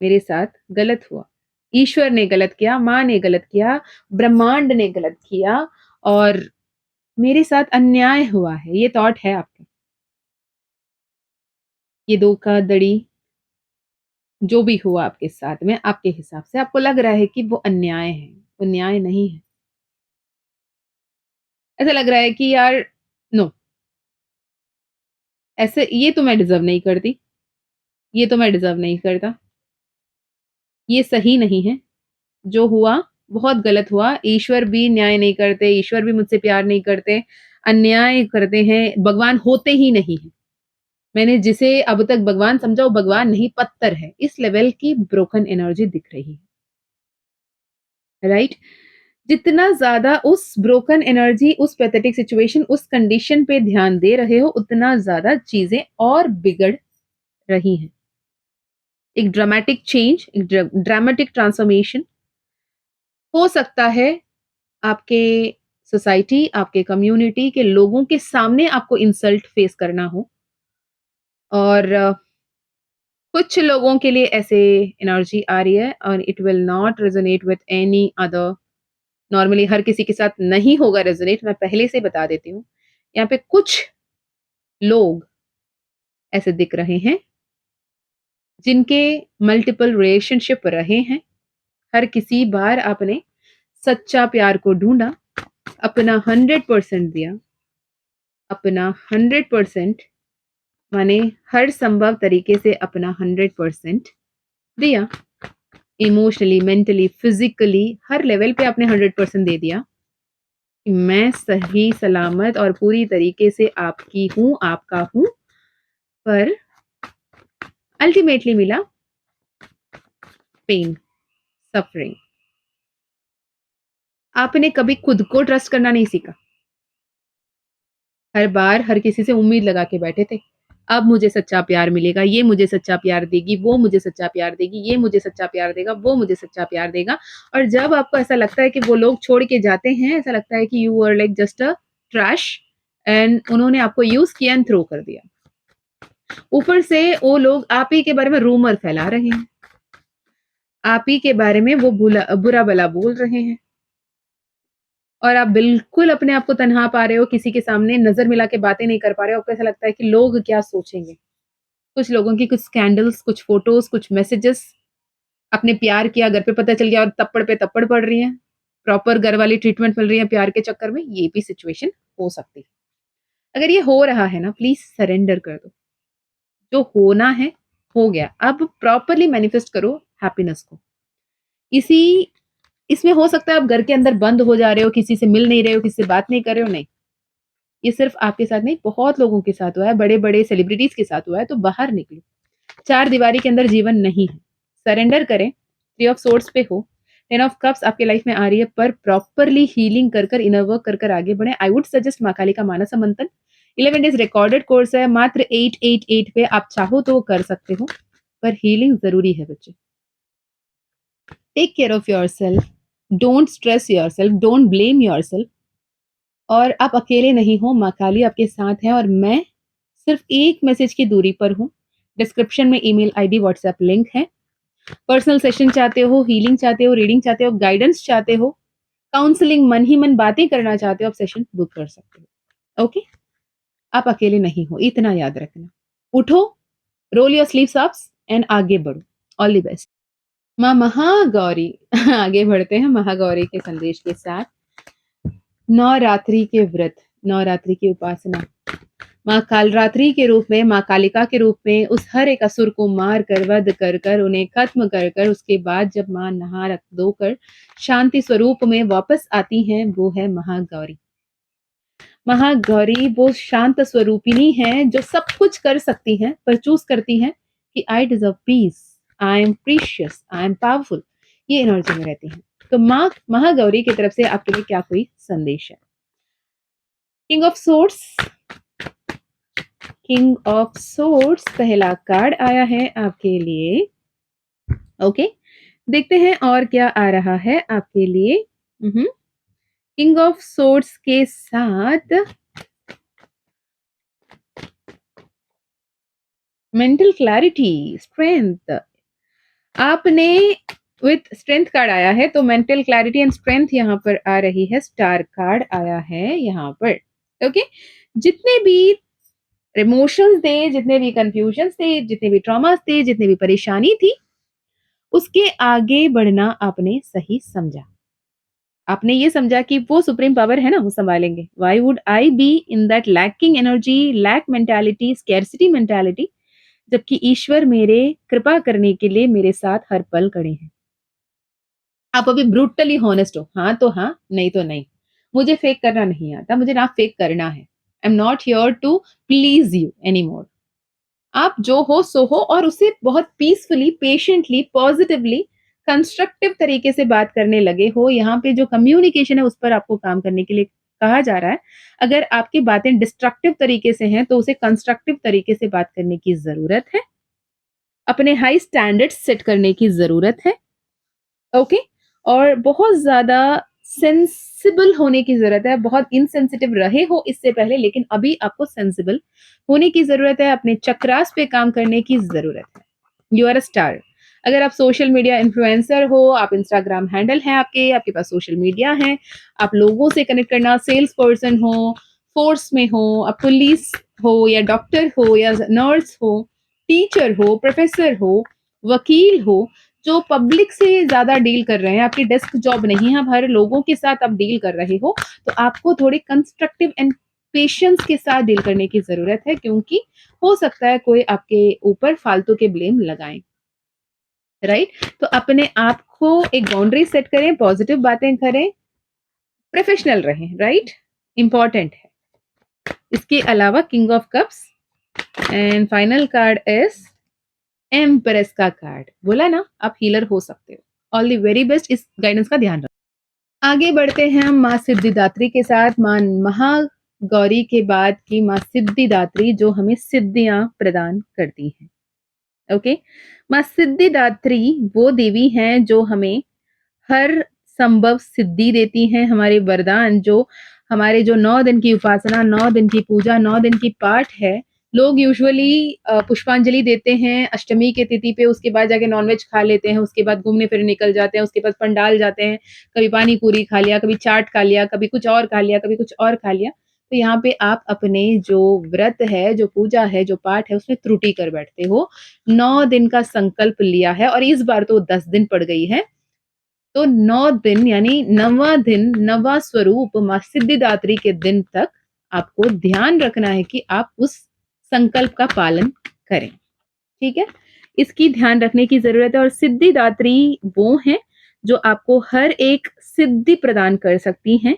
मेरे साथ गलत हुआ। ईश्वर ने गलत किया, माँ ने गलत किया, ब्रह्मांड ने गलत किया और मेरे साथ अन्याय हुआ है। ये थॉट है आपका। ये धोखाधड़ी जो भी हुआ आपके साथ में, आपके हिसाब से आपको लग रहा है कि वो अन्याय है, वो न्याय नहीं है। ऐसा लग रहा है कि यार नो, ऐसे ये तो मैं डिज़र्व नहीं करती, ये तो मैं डिज़र्व नहीं करता, ये सही नहीं है। जो हुआ बहुत गलत हुआ, ईश्वर भी न्याय नहीं करते, ईश्वर भी मुझसे प्यार नहीं करते, अन्याय करते हैं, भगवान होते ही नहीं हैं। मैंने जिसे अब तक भगवान समझा वो भगवान नहीं पत्थर है। इस लेवल की ब्रोकन एनर्जी दिख रही है, राइट? जितना ज़्यादा उस ब्रोकन एनर्जी, उस पैथेटिक सिचुएशन, उस कंडीशन पे ध्यान दे रहे हो, उतना ज़्यादा चीज़ें और बिगड़ रही हैं। एक ड्रामेटिक चेंज, एक ड्रामेटिक ट्रांसफॉर्मेशन हो सकता है आपके सोसाइटी, आपके कम्युनिटी के लोगों के सामने आपको इंसल्ट फेस करना हो और कुछ लोगों के लिए ऐसे एनर्जी आ रही है और it will not resonate with any other. Normally हर किसी के साथ नहीं होगा रेजोनेट, मैं पहले से बता देती हूँ। यहाँ पे कुछ लोग ऐसे दिख रहे हैं जिनके मल्टीपल रिलेशनशिप रहे हैं। हर किसी बार आपने सच्चा प्यार को ढूंढा, अपना 100% दिया, अपना 100% माने हर संभव तरीके से अपना 100% दिया। इमोशनली, मेंटली, फिजिकली हर लेवल पे आपने 100% दे दिया कि मैं सही सलामत और पूरी तरीके से आपकी हूँ, आपका हूँ। पर अल्टीमेटली मिला पेन, सफरिंग। आपने कभी खुद को ट्रस्ट करना नहीं सीखा। हर बार हर किसी से उम्मीद लगा के बैठे थे। अब मुझे सच्चा प्यार मिलेगा, ये मुझे सच्चा प्यार देगी, वो मुझे सच्चा प्यार देगी, ये मुझे सच्चा प्यार देगा, वो मुझे सच्चा प्यार देगा। और जब आपको ऐसा लगता है कि वो लोग छोड़ के जाते हैं, ऐसा लगता है कि you are like just a trash and उन्होंने आपको यूज़ किया एंड थ्रो कर दिया। ऊपर से वो लोग आप ही के बारे में रूमर फैला रहे हैं। आप ही के बारे में वो बुरा-भला बोल रहे हैं। और आप बिल्कुल अपने आप को तन्हा पा रहे हो, किसी के सामने नज़र मिला के बातें नहीं कर पा रहे हो। आपको ऐसा लगता है कि लोग क्या सोचेंगे? कुछ लोगों की कुछ स्कैंडल्स, कुछ फ़ोटोज़, कुछ मैसेजेस, आपने प्यार किया, घर पे पता चल गया और थप्पड़ पे थप्पड़ पड़ रही है। प्रॉपर घर वाली ट्रीटमेंट मिल रही है प्यार के चक्कर में, ये भी सिचुएशन हो सकती है। अगर ये हो रहा है ना, प्लीज़ सरेंडर कर दो। जो होना है, हो गया। अब प्रॉपरली मैनिफेस्ट करो हैप्पीनेस को। इसी इसमें हो सकता है आप घर के अंदर बंद हो जा रहे हो, किसी से मिल नहीं रहे हो, किसी से बात नहीं कर रहे हो, नहीं। ये सिर्फ़ आपके साथ नहीं, बहुत लोगों के साथ हुआ है, बड़े-बड़े सेलिब्रिटीज़ के साथ हुआ है, तो बाहर निकलो। 4 दीवारी के अंदर जीवन नहीं है। सरेंडर करें, 3 ऑफ सोर्ड्स पे हो, 10 ऑफ कप्स आपके लाइफ में आ रही है, पर प्रॉपरली हीलिंग कर इनर वर्क कर आगे बढ़ें। आई वुड सजेस्ट माँ काली का मानस मंथन 11 डेज़ रिकॉर्डेड कोर्स है, मात्र 888 पे आप चाहो तो वो कर सकते हो, पर हीलिंग ज़रूरी है बच्चे। Take care of yourself, don't stress yourself, don't blame yourself और आप अकेले नहीं हो, माँ काली आपके साथ है और मैं सिर्फ़ एक मैसेज की दूरी पर हूँ। डिस्क्रिप्शन में ईमेल आईडी, व्हाट्सएप लिंक है। पर्सनल सेशन चाहते हो, हीलिंग चाहते हो, रीडिंग चाहते हो, गाइडेंस चाहते हो, काउंसलिंग मन ही मन बातें करना चाहते हो, आप सेशन बुक कर सकते हो। ओके? आप अकेले नहीं हो, इतना याद रखना। उठो, roll your sleeves ups and आगे बढ़ो। All the best. माँ महागौरी आगे बढ़ते हैं महागौरी के संदेश के साथ। नवरात्रि के व्रत, नवरात्रि की उपासना। माँ कालरात्रि के रूप में, माँ कालिका के रूप में उस हर एक असुर को मार कर, वध कर उन्हें खत्म कर उसके बाद जब माँ नहा धोकर शांति स्वरूप में वापस आती हैं, वो है महागौरी। महागौरी वो शांत स्वरूपिणी है जो सब कुछ कर सकती हैं, पर चूज़ करती हैं कि I deserve peace, I am precious, I am powerful. ये एनर्जी में रहती हैं। तो माँ महागौरी की तरफ से आपके लिए क्या कोई संदेश है? King of swords, king of swords पहला कार्ड आया है आपके लिए। ओके, देखते हैं और क्या आ रहा है आपके लिए। किंग ऑफ सोर्ड्स के साथ मेंटल क्लैरिटी, स्ट्रेंथ। आपने विथ स्ट्रेंथ कार्ड आया है, तो मेंटल क्लैरिटी एंड स्ट्रेंथ यहाँ पर आ रही है। स्टार कार्ड आया है यहाँ पर। ओके, जितने भी इमोशंस थे, जितने भी कंफ्यूजन थे, जितने भी ट्रॉमास थे, जितने भी परेशानी थी, उसके आगे बढ़ना आपने सही समझा। आपने ये समझा कि वो सुप्रीम पावर है ना, वो सँभालेंगे। Why would I be in that lacking energy, lack mentality, scarcity mentality, जबकि ईश्वर मेरे कृपा करने के लिए मेरे साथ हर पल खड़े हैं। आप अभी ब्रूटली हॉनेस्ट हो, हाँ तो हाँ, नहीं तो नहीं। मुझे फेक करना नहीं आता, मुझे ना फेक करना है। I am not here to please you anymore. आप जो हो सो हो और उसे बहुत पीसफुली, पेशेंटली, पॉजिटिवली, कंस्ट्रक्टिव तरीके से बात करने लगे हो। यहाँ पे जो कम्युनिकेशन है उस पर आपको काम करने के लिए कहा जा रहा है। अगर आपकी बातें डिस्ट्रक्टिव तरीके से हैं तो उसे कंस्ट्रक्टिव तरीके से बात करने की ज़रूरत है। अपने हाई स्टैंडर्ड्स सेट करने की ज़रूरत है। ओके? और बहुत ज़्यादा सेंसिबल होने की ज़रूरत है। बहुत इनसेंसिटिव रहे हो इससे पहले, लेकिन अभी आपको सेंसिबल होने की ज़रूरत है, अपने चक्रास पे काम करने की ज़रूरत है। You are a star. अगर आप सोशल मीडिया इन्फ्लुएंसर हो, आप इंस्टाग्राम हैंडल है आपके पास सोशल मीडिया है, आप लोगों से कनेक्ट करना, सेल्स पर्सन हो, फ़ोर्स में हो, आप पुलिस हो या डॉक्टर हो या नर्स हो, टीचर हो, प्रोफ़ेसर हो, वकील हो, जो पब्लिक से ज़्यादा डील कर रहे हैं, आपकी डेस्क जॉब नहीं है, आप हर लोगों के साथ आप डील कर रहे हो, तो आपको थोड़े कंस्ट्रक्टिव एंड पेशेंस के साथ डील करने की ज़रूरत है, क्योंकि हो सकता है कोई आपके ऊपर फालतू के ब्लेम लगाएँ, राइट? तो अपने आप को एक बाउंड्री सेट करें, पॉज़िटिव बातें करें, प्रोफेशनल रहें, राइट? इम्पोर्टेंट है। इसके अलावा king of cups and final card is empress का कार्ड, बोला ना आप हीलर हो सकते हो। ऑल द वेरी बेस्ट, इस गाइडेंस का ध्यान रखो। आगे बढ़ते हैं हम माँ सिद्धिदात्री के साथ। माँ महागौरी के बाद की माँ सिद्धिदात्री जो हमें सिद्धियां प्रदान करती हैं। ओके, माँ सिद्धिदात्री वो देवी हैं जो हमें हर संभव सिद्धि देती हैं, हमारे वरदान जो हमारे जो 9 दिन की उपासना, 9 दिन की पूजा, 9 दिन की पाठ है, लोग यूजुअली पुष्पांजलि देते हैं अष्टमी के तिथि पे, उसके बाद जाके नॉनवेज खा लेते हैं, उसके बाद घूमने-फिरने निकल जाते हैं, उसके बाद पंडाल जाते हैं, कभी पानी पूरी खा लिया, कभी चाट खा लिया, कभी कुछ और खा लिया, कभी कुछ और खा लिया। तो यहाँ पे आप अपने जो व्रत है, जो पूजा है, जो पाठ है, उसमें त्रुटि कर बैठते हो। 9 दिन का संकल्प लिया है और इस बार तो 10 दिन पड़ गई है। तो 9 दिन यानी 9वां दिन, 9वां स्वरूप माँ सिद्धिदात्री के दिन तक आपको ध्यान रखना है कि आप उस संकल्प का पालन करें, ठीक है? इसकी ध्यान रखने की ज़रूरत है और सिद्धिदात्री वो हैं, जो आपको हर एक सिद्धि प्रदान कर सकती हैं,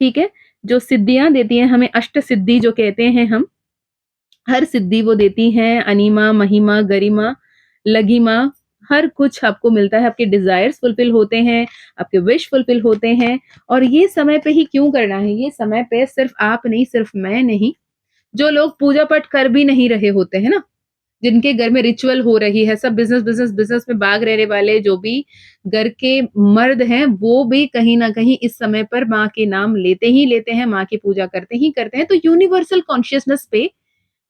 ठीक है? जो सिद्धियाँ देती हैं, हमें अष्ट सिद्धि जो कहते हैं हम, हर सिद्धि वो देती हैं, अनीमा, महिमा, गरिमा, लघिमा, हर कुछ आपको मिलता है, आपके डिज़ायर्स फुलफिल होते हैं, आपके विश फुलफिल होते हैं और ये समय पे ही क्यों करना है? ये समय पे सिर्फ़ आप नहीं, सिर्फ़ मैं नहीं, जो लोग पूजा-पाठ कर भी नहीं रहे होते हैं ना, जिनके घर में रिचुअल हो रही है, सब बिज़नेस, बिज़नेस, बिज़नेस में भाग रहने वाले जो भी घर के मर्द हैं, वो भी कहीं न कहीं इस समय पर माँ के नाम लेते ही लेते हैं, माँ की पूजा करते ही करते हैं। तो यूनिवर्सल कॉन्शियसनेस पे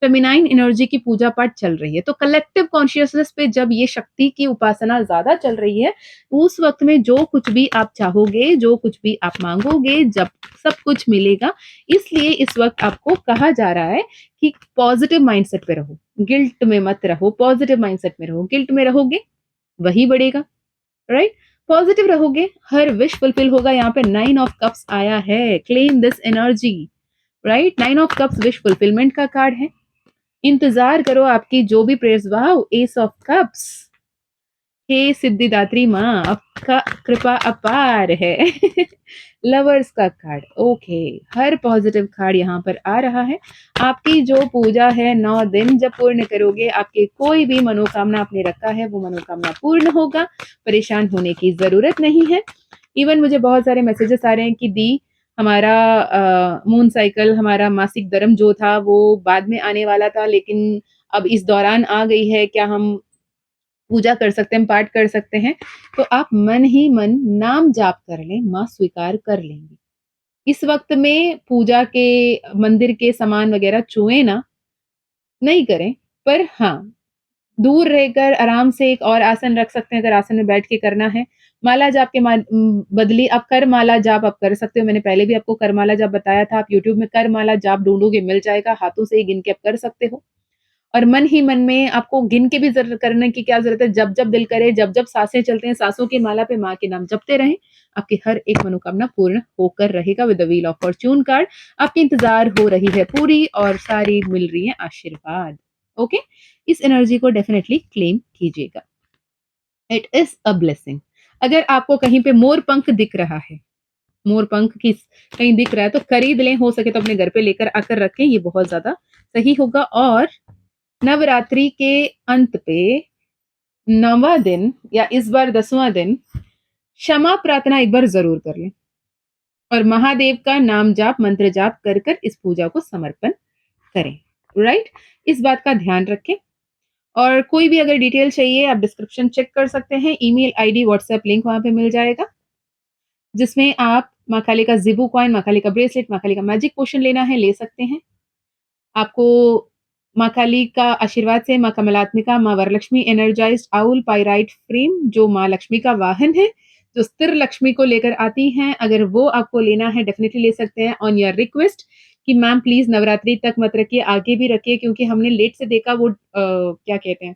फेमिनाइन एनर्जी की पूजा पाठ चल रही है। तो कलेक्टिव कॉन्शियसनेस पे जब ये शक्ति की उपासना ज़्यादा चल रही है, उस वक़्त में जो कुछ भी आप चाहोगे, जो कुछ भी आप माँगोगे, जब सब कुछ मिलेगा। इसलिए इस वक़्त आपको कहा जा रहा है कि पॉज़िटिव माइंडसेट पे रहो, गिल्ट में मत रहो, पॉज़िटिव माइंडसेट में रहो। गिल्ट में रहोगे, वही बढ़ेगा, राइट? पॉज़िटिव रहोगे, हर विश फुलफिल होगा। यहाँ पे 9 ऑफ कप्स आया है, claim this energy, right? 9 of cups wish fulfilment का कार्ड है। इंतजार करो आपकी जो भी prayers. Wow, ace of cups, हे सिद्धिदात्री माँ, आपका कृपा अपार है। लवर्स का कार्ड, ओके, हर पॉजिटिव कार्ड यहाँ पर आ रहा है। आपकी जो पूजा है 9 दिन जब पूर्ण करोगे, आपके कोई भी मनोकामना आपने रखा है वो मनोकामना पूर्ण होगा, परेशान होने की जरूरत नहीं है। इवन मुझे बहुत सारे मैसेजेस आ रहे हैं कि दी हमारा मून साइकिल, हमारा मासिक धर्म जो था वो बाद में आने वाला था, लेकिन अब इस दौरान आ गई है, क्या हम पूजा कर सकते हैं, पाठ कर सकते हैं? तो आप मन ही मन नाम जाप कर लें, माँ स्वीकार कर लेंगी। इस वक़्त में पूजा के मंदिर के सामान वग़ैरह छुएँ ना, नहीं करें, पर हाँ, दूर रहकर आराम से एक और आसन रख सकते हैं, अगर आसन में बैठ के करना है। माला जाप के बदले आप कर माला जाप आप कर सकते हो। मैंने पहले भी आपको कर माला जाप बताया था, आप यूट्यूब में कर माला जाप ढूँढोगे मिल जाएगा, हाथों से ही गिन के आप कर सकते हो। और मन ही मन में आपको गिन के भी करने की क्या ज़रूरत है, जब-जब दिल करे, जब-जब साँसें चलते हैं, साँसों की माला पे माँ के नाम जपते रहें, आपकी हर एक मनोकामना पूर्ण होकर रहेगा। With the wheel of Fortune card आपकी इंतज़ार हो रही है पूरी और सारी मिल रही है आशीर्वाद। ओके? इस एनर्जी को डेफिनिटली क्लेम कीजिएगा। It is a blessing. अगर आपको कहीं पे मोर पंख दिख रहा है, मोर पंख किस कहीं दिख रहा है तो खरीद लें, हो सके तो अपने घर पे लेकर आकर रखें, ये बहुत ज़्यादा सही होगा। और नवरात्रि के अंत पे 9वां दिन या इस बार 10वां दिन क्षमा प्रार्थना एक बार ज़रूर कर लें और महादेव का नाम जाप, मंत्र जाप कर कर इस पूजा को समर्पण करें, राइट? इस बात का ध्यान रखें और कोई भी अगर डिटेल चाहिए आप डिस्क्रिप्शन चेक कर सकते हैं, ईमेल आईडी, व्हाट्सएप लिंक वहाँ पे मिल जाएगा, जिसमें आप माँ काली का ज़िबू कॉइन, माँ काली का ब्रेसलेट, माँ काली का मैजिक पोशन लेना है, ले सकते हैं। आपको माँ काली का आशीर्वाद से माँ कमलात्मिका, माँ Varalakshmi energised owl pyrite frame जो माँ लक्ष्मी का वाहन है, जो स्थिर लक्ष्मी को लेकर आती हैं, अगर वो आपको लेना है डेफिनिटली ले सकते हैं ऑन योर रिक्वेस्ट कि मैम प्लीज़ नवरात्रि तक मत रखिए, आगे भी रखिए क्योंकि हमने लेट से देखा वो क्या कहते हैं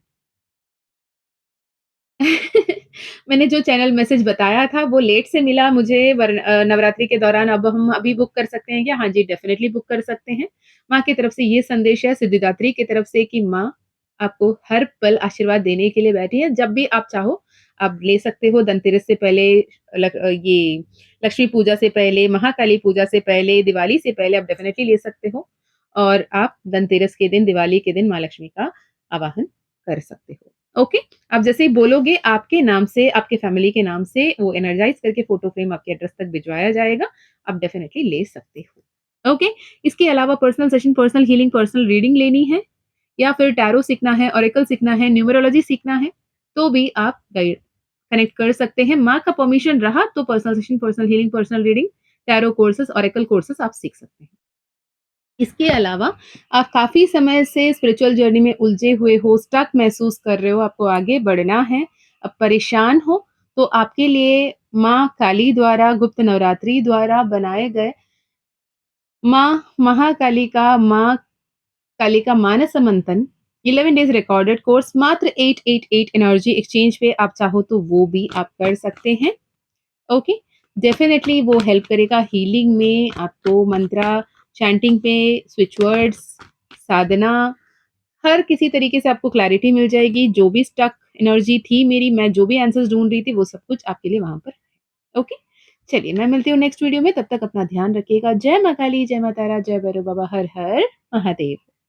मैंने जो चैनल मैसेज बताया था वो लेट से मिला मुझे नवरात्रि के दौरान। अब हम अभी बुक कर सकते हैं क्या? हाँ जी, डेफ़िनिटली बुक कर सकते हैं। माँ की तरफ से ये संदेश है सिद्धिदात्री की तरफ से कि माँ आपको हर पल आशीर्वाद देने के लिए बैठी है। जब भी आप चाहो आप ले सकते हो, धनतेरस से पहले, ये लक्ष्मी पूजा से पहले, महाकाली पूजा से पहले, दिवाली से पहले आप डेफ़िनिटली ले सकते हो और आप धनतेरस के दिन, दिवाली के दिन माँ लक्ष्मी का आवाहन कर सकते हो। ओके? आप जैसे ही बोलोगे आपके नाम से, आपके फैमिली के नाम से वो एनर्जाइज़ करके फ़ोटो फ्रेम आपके एड्रेस तक भिजवाया जाएगा। आप डेफ़िनिटली ले सकते हो। ओके? इसके अलावा personal session, personal healing, personal reading लेनी है या फिर टैरो सीखना है, ऑरेकल सीखना है, न्यूमरोलॉजी सीखना है, तो भी आप गाइड कनेक्ट कर सकते हैं। माँ का परमिशन रहा तो personal session, personal healing, personal reading, tarot courses, oracle courses आप सीख सकते हैं। इसके अलावा आप काफ़ी समय से स्पिरिचुअल जर्नी में उलझे हुए हो, स्टक महसूस कर रहे हो, आपको आगे बढ़ना है, आप परेशान हो, तो आपके लिए माँ काली द्वारा गुप्त नवरात्रि द्वारा बनाए गए माँ महाकालिका माँ कालिका मानसमंथन 11 डेज़ रिकॉर्डेड कोर्स मात्र 888 एनर्जी एक्सचेंज पे आप चाहो तो वो भी आप कर सकते हैं। ओके? डेफ़िनेटली वो हेल्प करेगा हीलिंग में, आपको मंत्रा चैंटिंग पे, स्विच वर्ड्स, साधना, हर किसी तरीके से आपको क्लैरिटी मिल जाएगी। जो भी स्टक एनर्जी थी मेरी, मैं जो भी आंसर्स ढूँढ रही थी, वो सब कुछ आपके लिए वहाँ पर है। ओके? चलिए, मैं मिलती हूँ नेक्स्ट वीडियो में, तब तक अपना ध्यान रखिएगा। जय माँ काली, जय माँ तारा, जय भैरव बाबा, हर हर महादेव।